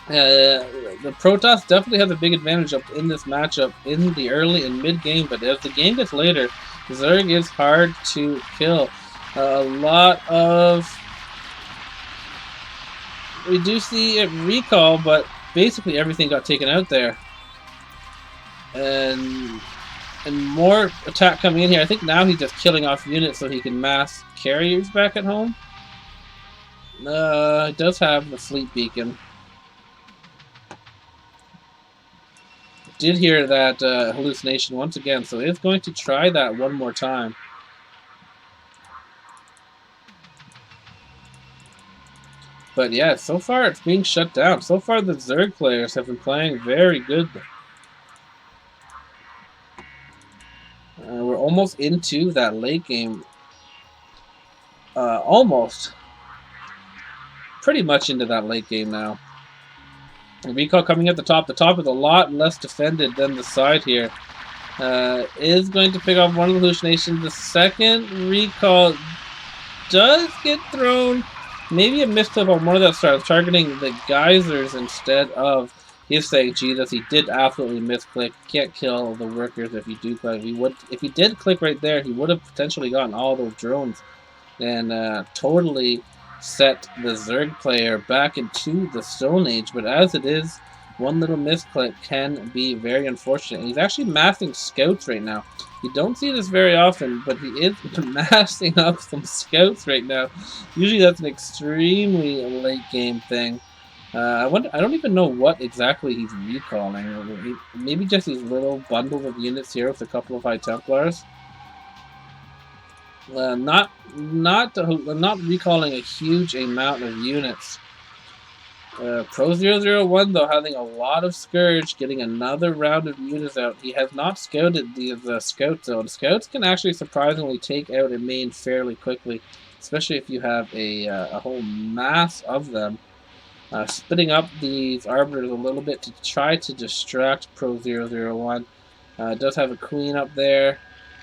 S1: The Protoss definitely has a big advantage up in this matchup in the early and mid game, but as the game gets later, Zerg is hard to kill. A lot of... We do see it recall, but basically everything got taken out there. And more attack coming in here. I think now he's just killing off units so he can mass carriers back at home. It does have the fleet beacon. Did hear that hallucination once again, so it's going to try that one more time. But yeah, so far it's being shut down. So far the Zerg players have been playing very good. We're almost into that late game. Almost. pretty much into that late game now. The recall coming at the top. The top is a lot less defended than the side here. Is going to pick off one of the hallucinations. The second recall does get thrown. Maybe a misclick on one of that starts targeting the geysers instead of his saying, Jesus, he did absolutely misclick. Can't kill the workers if you do click. If he did click right there, he would have potentially gotten all those drones and totally set the Zerg player back into the Stone Age. But as it is, one little misclick can be very unfortunate. And he's actually massing scouts right now. You don't see this very often, but he is massing up some scouts right now. Usually that's an extremely late game thing. I don't even know what exactly he's recalling. Maybe just these little bundles of units here with a couple of High Templars. Not recalling a huge amount of units. Pro 001 though having a lot of Scourge, getting another round of units out. He has not scouted these scouts though. Scouts can actually surprisingly take out a main fairly quickly, especially if you have a whole mass of them. Splitting up these Arbiters a little bit to try to distract Pro 001. Does have a Queen up there.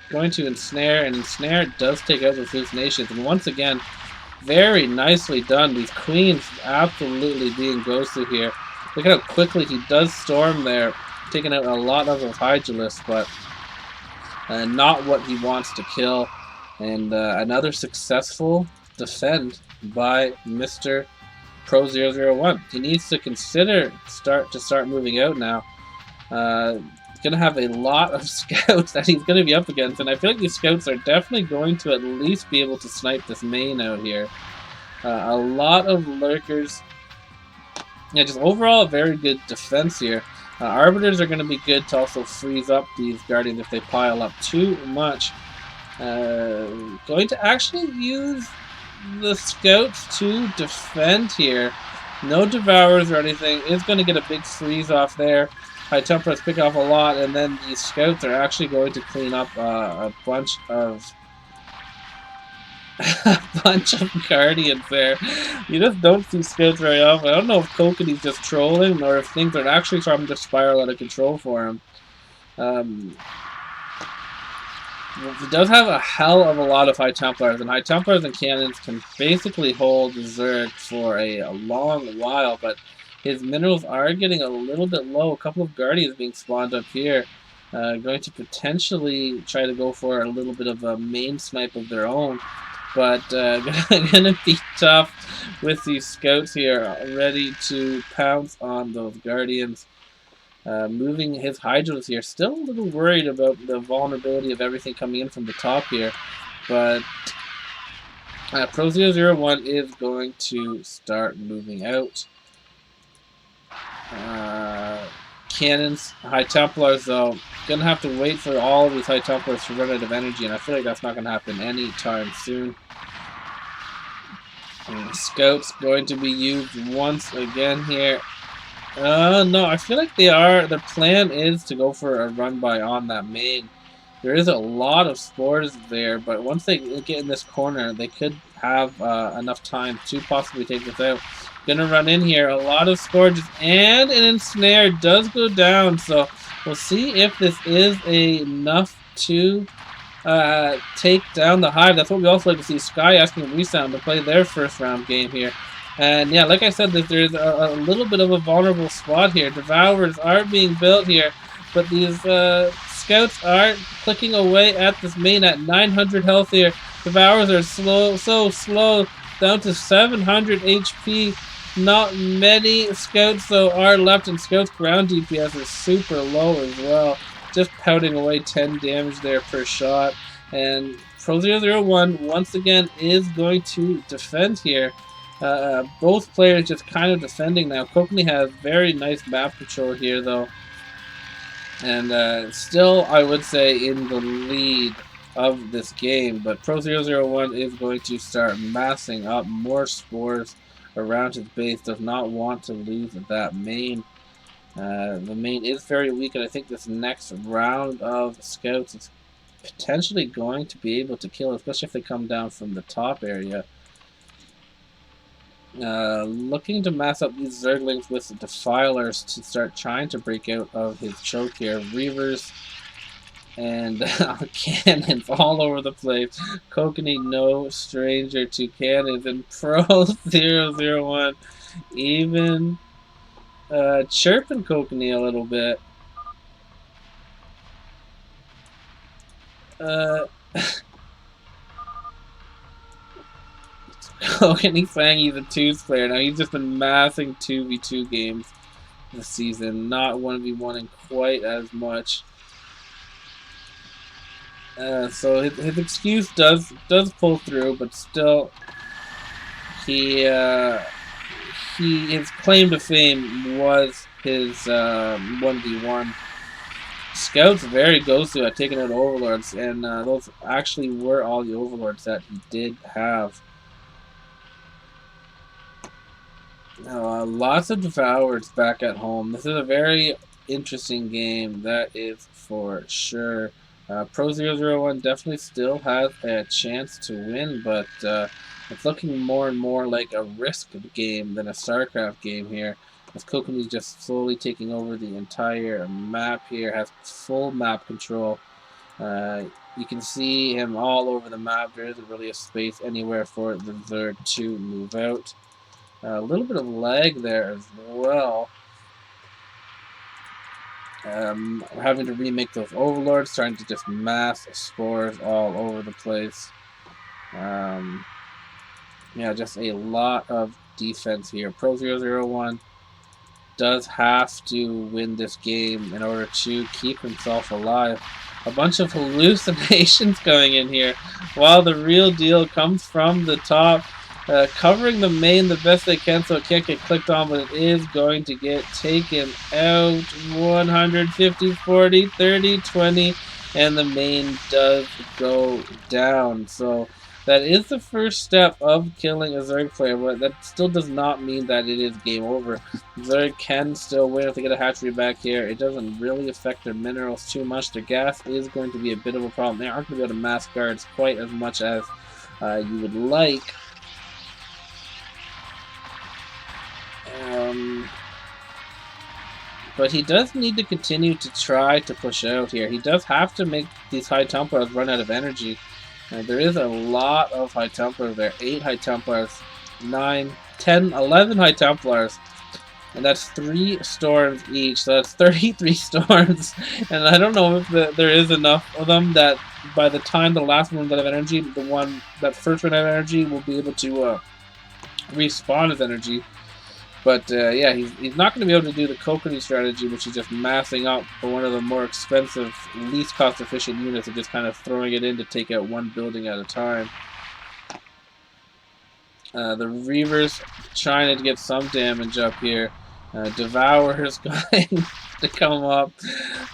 S1: Going to ensnare, and ensnare does take out the hallucinations. And once again, very nicely done. These queens absolutely being ghosted here. Look at how quickly he does storm there, taking out a lot of Hydralists, but not what he wants to kill. And another successful defend by Mr. Pro 001. He needs to consider start moving out now. Going to have a lot of scouts that he's going to be up against, and I feel like these scouts are definitely going to at least be able to snipe this main out here. A lot of lurkers. Yeah, just overall a very good defense here. Arbiters are going to be good to also freeze up these Guardians if they pile up too much. Going to actually use the scouts to defend here. No Devourers or anything. Is going to get a big freeze off there. High Templars pick off a lot, and then these scouts are actually going to clean up a bunch of Guardians there. You just don't see scouts very often. I don't know if Kokanee's just trolling or if things are actually starting to spiral out of control for him. He does have a hell of a lot of High Templars, and High Templars and Cannons can basically hold Zerg for a long while, but his minerals are getting a little bit low. A couple of Guardians being spawned up here. Going to potentially try to go for a little bit of a main snipe of their own. But going to be tough with these scouts here, ready to pounce on those Guardians. Moving his Hydras here. Still a little worried about the vulnerability of everything coming in from the top here. But Pro 001 is going to start moving out. Cannons, High Templars though, gonna have to wait for all of these High Templars to run out of energy, and I feel like that's not gonna happen anytime soon. And Scouts going to be used once again here. No, I feel like they are. Their plan is to go for a run by on that main. There is a lot of spores there, but once they get in this corner, they could have enough time to possibly take this out. Gonna run in here. A lot of scourges and an ensnare does go down, so we'll see if this is enough to take down the Hive. That's what we also like to see. Sky asking Resound to play their first round game here. And yeah, like I said, there's a little bit of a vulnerable spot here. Devourers are being built here, but these scouts are clicking away at this main at 900 health here. Devourers are so slow, down to 700 HP. Not many scouts though are left, and scouts ground DPS is super low as well. Just pouting away 10 damage there per shot. And Pro 001 once again is going to defend here. Both players just kind of defending now. Kokanee has very nice map control here though. And still, I would say, in the lead of this game. But Pro 001 is going to start massing up more spores around his base. Does not want to lose that main. The main is very weak, and I think this next round of scouts is potentially going to be able to kill, especially if they come down from the top area. Looking to mass up these Zerglings with the Defilers to start trying to break out of his choke here. Reavers and cannons all over the place. Kokanee, no stranger to cannons, and Pro 001 even chirping Kokanee a little bit. Kokanee saying he's a 2s player. Now, he's just been massing 2v2 games this season, not 1v1ing quite as much. So his excuse does pull through, but still, his claim to fame was his 1v1. Scouts very ghostly at taking out overlords, and those actually were all the overlords that he did have. Lots of Devourers back at home. This is a very interesting game, that is for sure. Pro 001 definitely still has a chance to win, but it's looking more and more like a Risk game than a StarCraft game here. As Kokanee's just slowly taking over the entire map here, has full map control. You can see him all over the map. There isn't really a space anywhere for the Zerg to move out. A little bit of lag there as well. Having to remake those overlords, trying to just mass spores all over the place. Yeah, just a lot of defense here. Pro 001 does have to win this game in order to keep himself alive. A bunch of hallucinations going in here, while the real deal comes from the top. Covering the main the best they can so it can't get clicked on, but it is going to get taken out. 150, 40, 30, 20, and the main does go down. So that is the first step of killing a Zerg player, but that still does not mean that it is game over. Zerg can still win if they get a hatchery back here. It doesn't really affect their minerals too much. Their gas is going to be a bit of a problem. They aren't going to be able to mass guards quite as much as you would like. But he does need to continue to try to push out here. He does have to make these High Templars run out of energy. There is a lot of High Templars there. 8 High Templars, 9, 10, 11 High Templars. And that's 3 storms each, so that's 33 storms. And I don't know if there is enough of them that by the time the last one runs out of energy, that first run out of energy will be able to respawn his energy. But yeah, he's not going to be able to do the Kokanee strategy, which is just massing up for one of the more expensive, least cost-efficient units and just kind of throwing it in to take out one building at a time. The Reavers trying to get some damage up here. Devourer's going to come up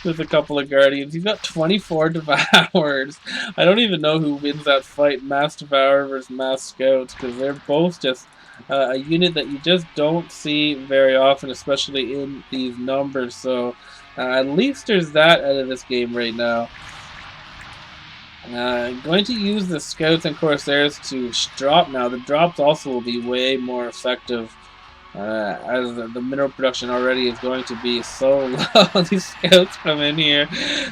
S1: with a couple of Guardians. He's got 24 Devourers. I don't even know who wins that fight, Mass Devourer versus Mass Scouts, because they're both just a unit that you just don't see very often, especially in these numbers. So at least there's that out of this game right now. Going to use the Scouts and Corsairs to drop now. The drops also will be way more effective as the mineral production already is going to be so low. These Scouts come in here.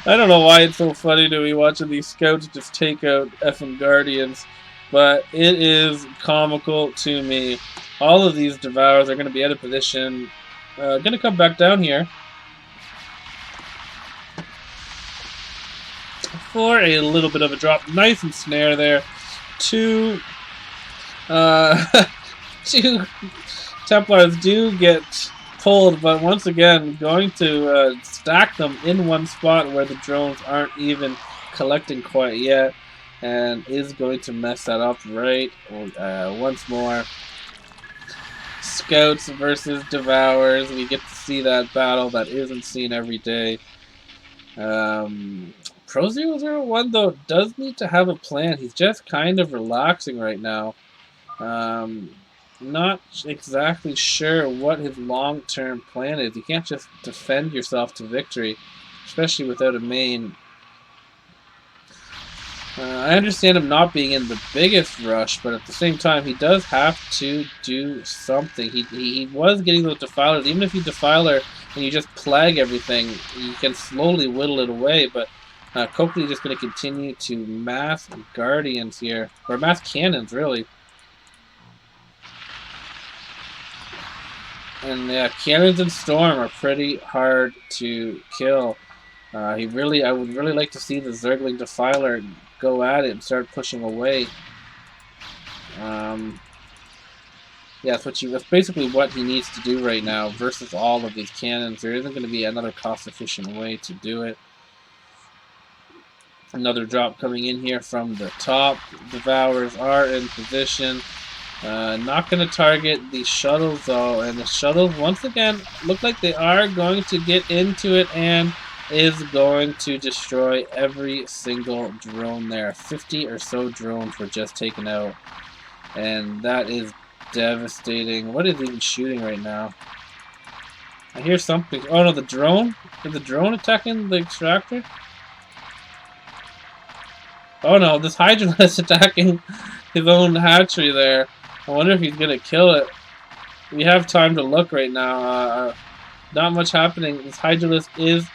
S1: I don't know why it's so funny to me watching these Scouts just take out effing Guardians, but it is comical to me. All of these Devourers are going to be out of position. Going to come back down here for a little bit of a drop. Nice and snare there. 2 Templars do get pulled, but once again, going to stack them in one spot where the drones aren't even collecting quite yet, and is going to mess that up right once more. Scouts versus Devourers. We get to see that battle that isn't seen every day. Pro 001, though, does need to have a plan. He's just kind of relaxing right now. Not exactly sure what his long-term plan is. You can't just defend yourself to victory, especially without a main. I understand him not being in the biggest rush, but at the same time, he does have to do something. He was getting those defilers. Even if you defiler and you just plague everything, you can slowly whittle it away. But Kokanee just going to continue to mass guardians here, or mass cannons, really. And yeah, cannons and storm are pretty hard to kill. I would really like to see the Zergling Defiler go at it and start pushing away. Yeah, that's basically what he needs to do right now versus all of these cannons. There isn't going to be another cost-efficient way to do it. Another drop coming in here from the top. Devourers are in position. Not going to target the shuttles though, and the shuttles once again look like they are going to get into it and is going to destroy every single drone there. 50 or so drones were just taken out, and that is devastating. What is even shooting right now? I hear something. Oh no, the drone? Is the drone attacking the extractor? Oh no, this Hydra is attacking his own hatchery there. I wonder if he's gonna kill it. We have time to look right now. Not much happening. This Hydralisk is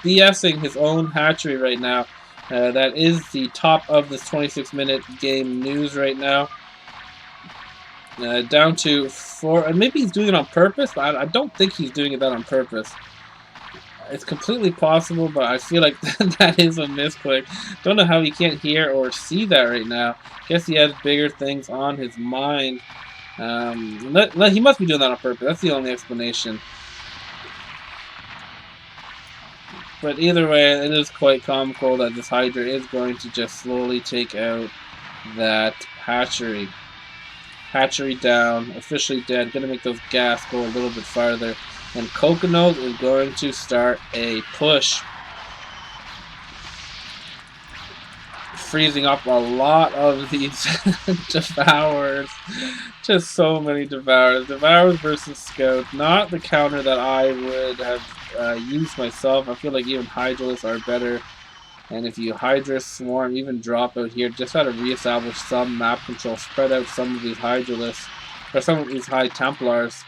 S1: BSing his own hatchery right now. That is the top of this 26-minute game news right now. Down to 4. And maybe he's doing it on purpose, but I don't think he's doing that on purpose. It's completely possible, but I feel like that is a misclick. Don't know how he can't hear or see that right now. Guess he has bigger things on his mind. He must be doing that on purpose. That's the only explanation. But either way, it is quite comical that this Hydra is going to just slowly take out that hatchery. Hatchery down, officially dead. Gonna make those gas go a little bit farther. And Kokanee is going to start a push. Freezing up a lot of these Devourers. Just so many Devourers. Devourers versus Scout. Not the counter that I would have used myself. I feel like even Hydralisks are better. And if you Hydra Swarm, even drop out here, just try to reestablish some map control. Spread out some of these Hydralisks. Or some of these High Templars.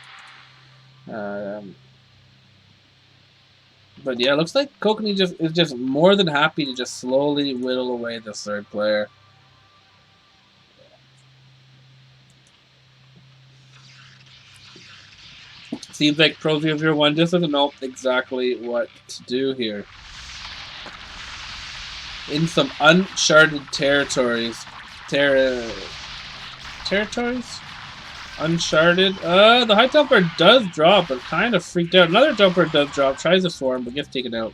S1: But yeah, it looks like Kokanee is just more than happy to just slowly whittle away the third player. Seems like Pro001 just doesn't know exactly what to do here. In some uncharted territories. Territories? Uncharted. The High Templar does drop, but kind of freaked out. Another Templar does drop, tries to swarm, but gets taken out.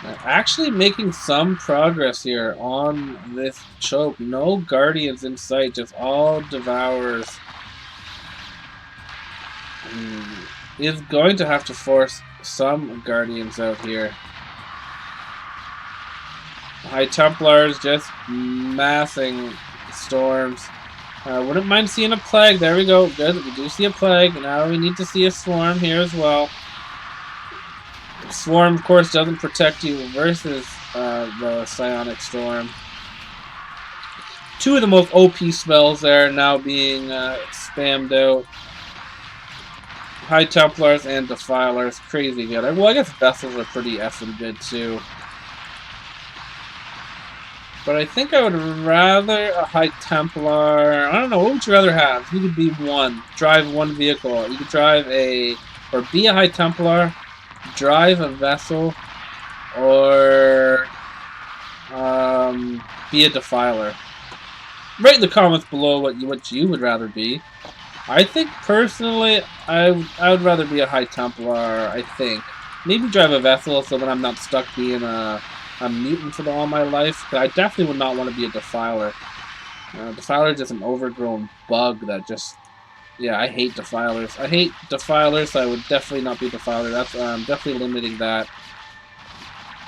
S1: Actually making some progress here on this choke. No Guardians in sight, just all Devourers. Is going to have to force some Guardians out here. High Templars just massing storms. Wouldn't mind seeing a plague. There we go. Good. We do see a plague. Now we need to see a swarm here as well. Swarm, of course, doesn't protect you versus the Psionic Storm. Two of the most OP spells there now being spammed out. High Templars and Defilers. Crazy good. Well, I guess Vessels are pretty effing good too. But I think I would rather a High Templar. I don't know, what would you rather have? You could be one. Drive one vehicle. You could drive or be a High Templar, drive a Vessel, or be a Defiler. Write in the comments below what you would rather be. I think personally, I would rather be a High Templar, I think. Maybe drive a Vessel so that I'm not stuck being a mutant for all my life. But I definitely would not want to be a Defiler. Defiler is just an overgrown bug that just... Yeah, I hate Defilers. I hate Defilers, so I would definitely not be a Defiler. That's definitely limiting that.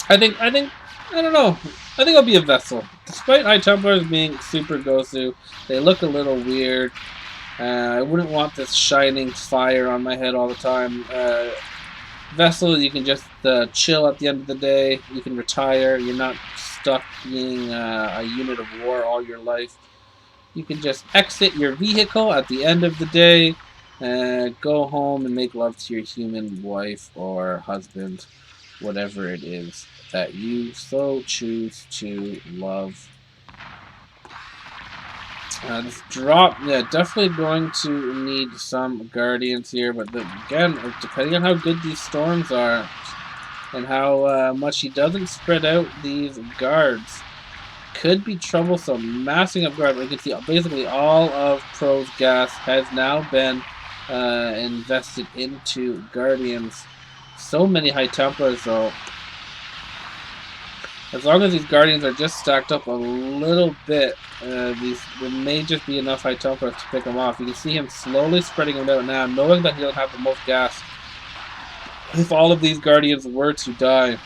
S1: I don't know. I think I'll be a Vessel. Despite High Templars being super Gosu, they look a little weird. I wouldn't want this shining fire on my head all the time. Vessel, you can just chill at the end of the day. You can retire. You're not stuck being a unit of war all your life. You can just exit your vehicle at the end of the day, go home and make love to your human wife or husband, whatever it is that you so choose to love. This drop, yeah, definitely going to need some guardians here, but again, depending on how good these storms are and how much he doesn't spread out these guards, could be troublesome. Massing up guard. We can see basically all of Pro's gas has now been invested into Guardians. So many high Templars though. As long as these Guardians are just stacked up a little bit, there may just be enough high Templars to pick them off. You can see him slowly spreading them out now, knowing that he'll have the most gas. If all of these Guardians were to die.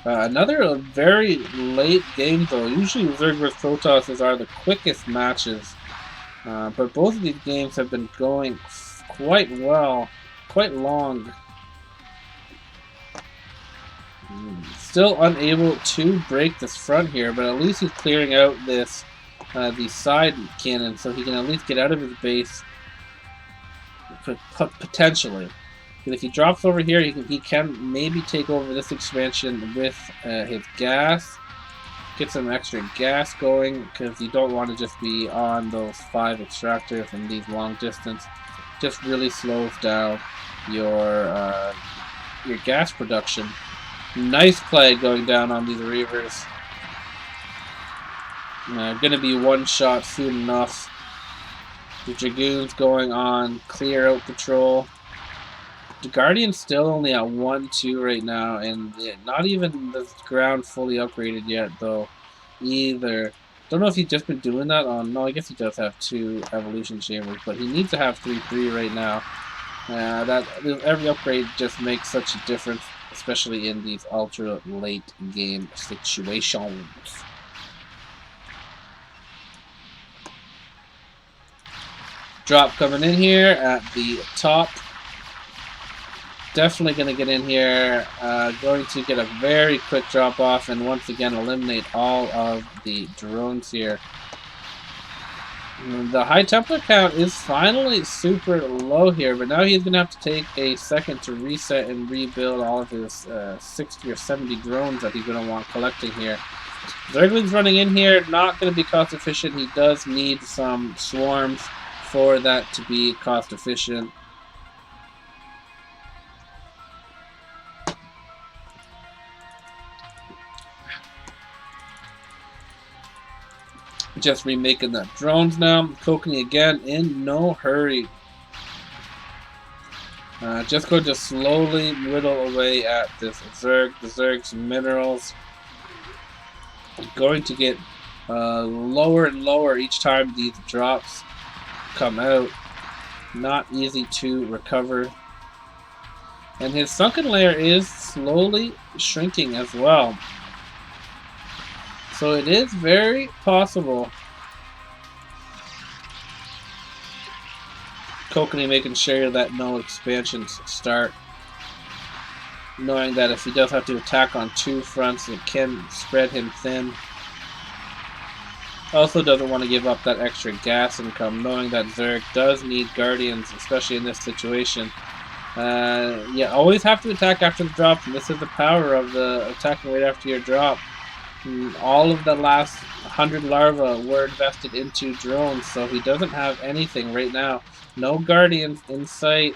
S1: Another very late game though. Usually Zerg vs Protoss are the quickest matches. But both of these games have been going quite well, quite long. Still unable to break this front here, but at least he's clearing out this the side cannon, so he can at least get out of his base potentially. If he drops over here, he can maybe take over this expansion with his gas. Get some extra gas going, because you don't want to just be on those 5 extractors from these long distance. Just really slows down your gas production. Nice play going down on these Reavers. Gonna be one shot soon enough. The Dragoons going on clear out patrol. The Guardian's still only at 1-2 right now, and not even the ground fully upgraded yet, though, either. Don't know if he's just been doing that. No, I guess he does have 2 evolution chambers, but he needs to have 3-3 right now. Every upgrade just makes such a difference, especially in these ultra late game situations. Drop coming in here at the top. Definitely going to get in here, going to get a very quick drop off and once again eliminate all of the drones here. The high Templar count is finally super low here, but now he's going to have to take a second to reset and rebuild all of his 60 or 70 drones that he's going to want collecting here. Zergling's running in here, not going to be cost efficient. He does need some swarms for that to be cost efficient. Just remaking the drones now. Kokanee again in no hurry. Just going to slowly whittle away at this Zerg. The Zerg's minerals going to get lower and lower each time these drops come out. Not easy to recover. And his sunken layer is slowly shrinking as well. So it is very possible. Kokanee making sure that no expansions start. Knowing that if he does have to attack on 2 fronts, it can spread him thin. Also doesn't want to give up that extra gas income, knowing that Zerg does need Guardians, especially in this situation. You always have to attack after the drop, and this is the power of the attacking right after your drop. All of the last 100 larvae were invested into drones, so he doesn't have anything right now. No Guardians in sight.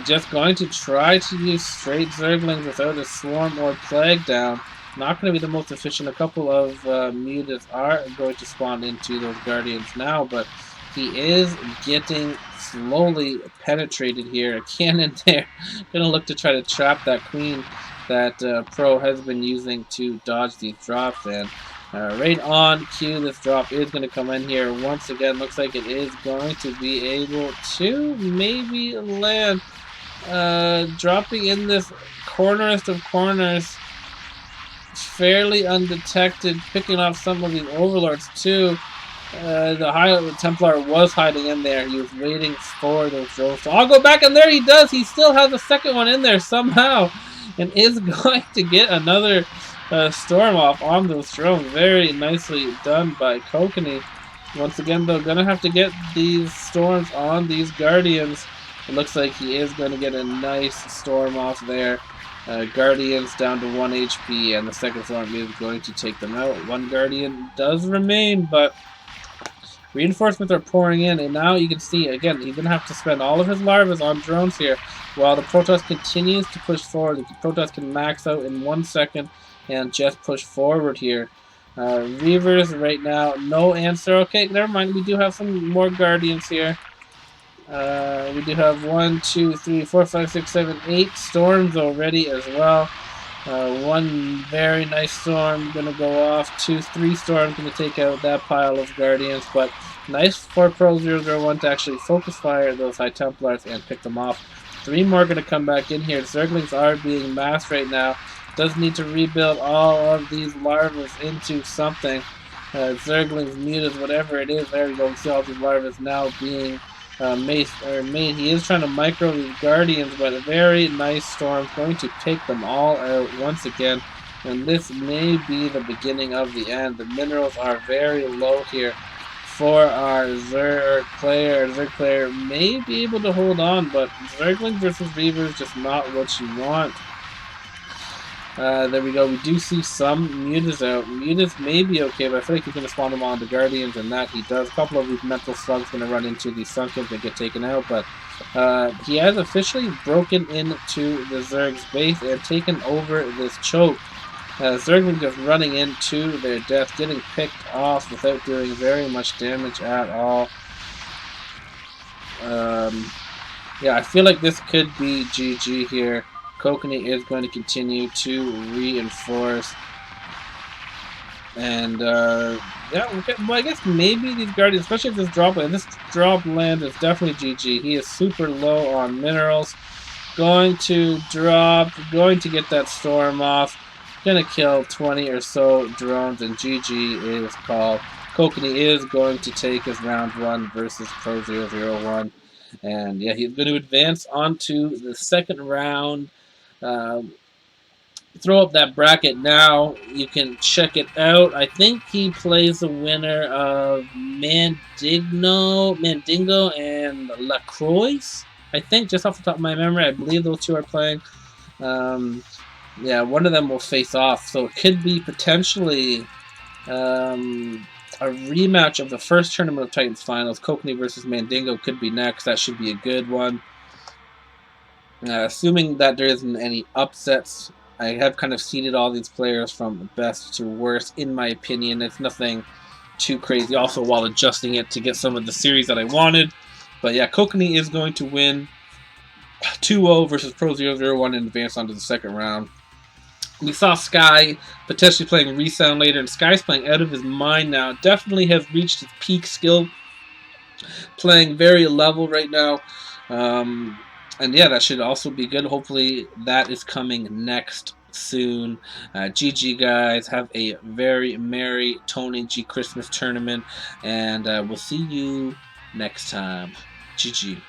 S1: Just going to try to use straight Zerglings without a Swarm or Plague down. Not going to be the most efficient. A couple of mutas are going to spawn into those Guardians now, but he is getting slowly penetrated here. A cannon there. Going to look to try to trap that Queen that Pro has been using to dodge these drops, and right on cue, this drop is going to come in here once again. Looks like it is going to be able to maybe land, dropping in this cornerest of corners, fairly undetected, picking off some of these overlords too. The High Templar was hiding in there. He was waiting for those drones. So I'll go back, and there he does. He still has a second one in there somehow, and is going to get another storm off on those drones. Very nicely done by Kokanee. Once again, though, gonna have to get these storms on these Guardians. It looks like he is going to get a nice storm off there. Guardians down to 1 HP, and the second storm is going to take them out. One Guardian does remain, but reinforcements are pouring in, and now you can see, again, he's going to have to spend all of his larvas on drones here, while the Protoss continues to push forward. The Protoss can max out in 1 second and just push forward here. Reavers right now, no answer. Okay, never mind, we do have some more Guardians here. We do have 1, 2, 3, 4, 5, 6, 7, 8 storms already as well. One very nice storm gonna go off. 2, 3 storms gonna take out that pile of Guardians, but nice for Pro 001 to actually focus fire those High Templars and pick them off. 3 more gonna come back in here. Zerglings are being massed right now. Does need to rebuild all of these larvas into something. Zerglings, mutas, whatever it is. There we go. We see all these larvas now being made. He is trying to micro these Guardians, but a very nice storm going to take them all out once again. And this may be the beginning of the end. The minerals are very low here for our Zerg player. Zerg player may be able to hold on, but Zergling versus Reavers just not what you want. There we go. We do see some mutas out. Mutas may be okay, but I feel like he's going to spawn them on the Guardians, and that he does. A couple of these mental slugs going to run into these Sunkens and get taken out, but he has officially broken into the Zerg's base and taken over this choke. Zergling just running into their death, getting picked off without doing very much damage at all. Yeah, I feel like this could be GG here. Kokanee is going to continue to reinforce. And, yeah, okay. Well, I guess maybe these Guardians, especially if this drop land, is definitely GG. He is super low on minerals. Going to drop, going to get that storm off. Gonna kill 20 or so drones, and GG is called. Kokanee is going to take his round 1 versus Pro 001. And, yeah, he's going to advance onto the second round. Throw up that bracket now. You can check it out. I think he plays the winner of Mandingo and Lacroix. I think, just off the top of my memory, I believe those two are playing. Yeah, one of them will face off. So it could be potentially a rematch of the first Tournament of Titans finals. Kokanee versus Mandingo could be next. That should be a good one. Assuming that there isn't any upsets, I have kind of seeded all these players from best to worst, in my opinion. It's nothing too crazy, also while adjusting it to get some of the series that I wanted. But yeah, Kokanee is going to win 2-0 versus Pro 001 and advance onto the second round. We saw Sky potentially playing Resound later, and Sky's playing out of his mind now. Definitely has reached his peak skill. Playing very level right now. And yeah, that should also be good. Hopefully that is coming next soon. GG, guys. Have a very merry TonyG Christmas tournament. And we'll see you next time. GG.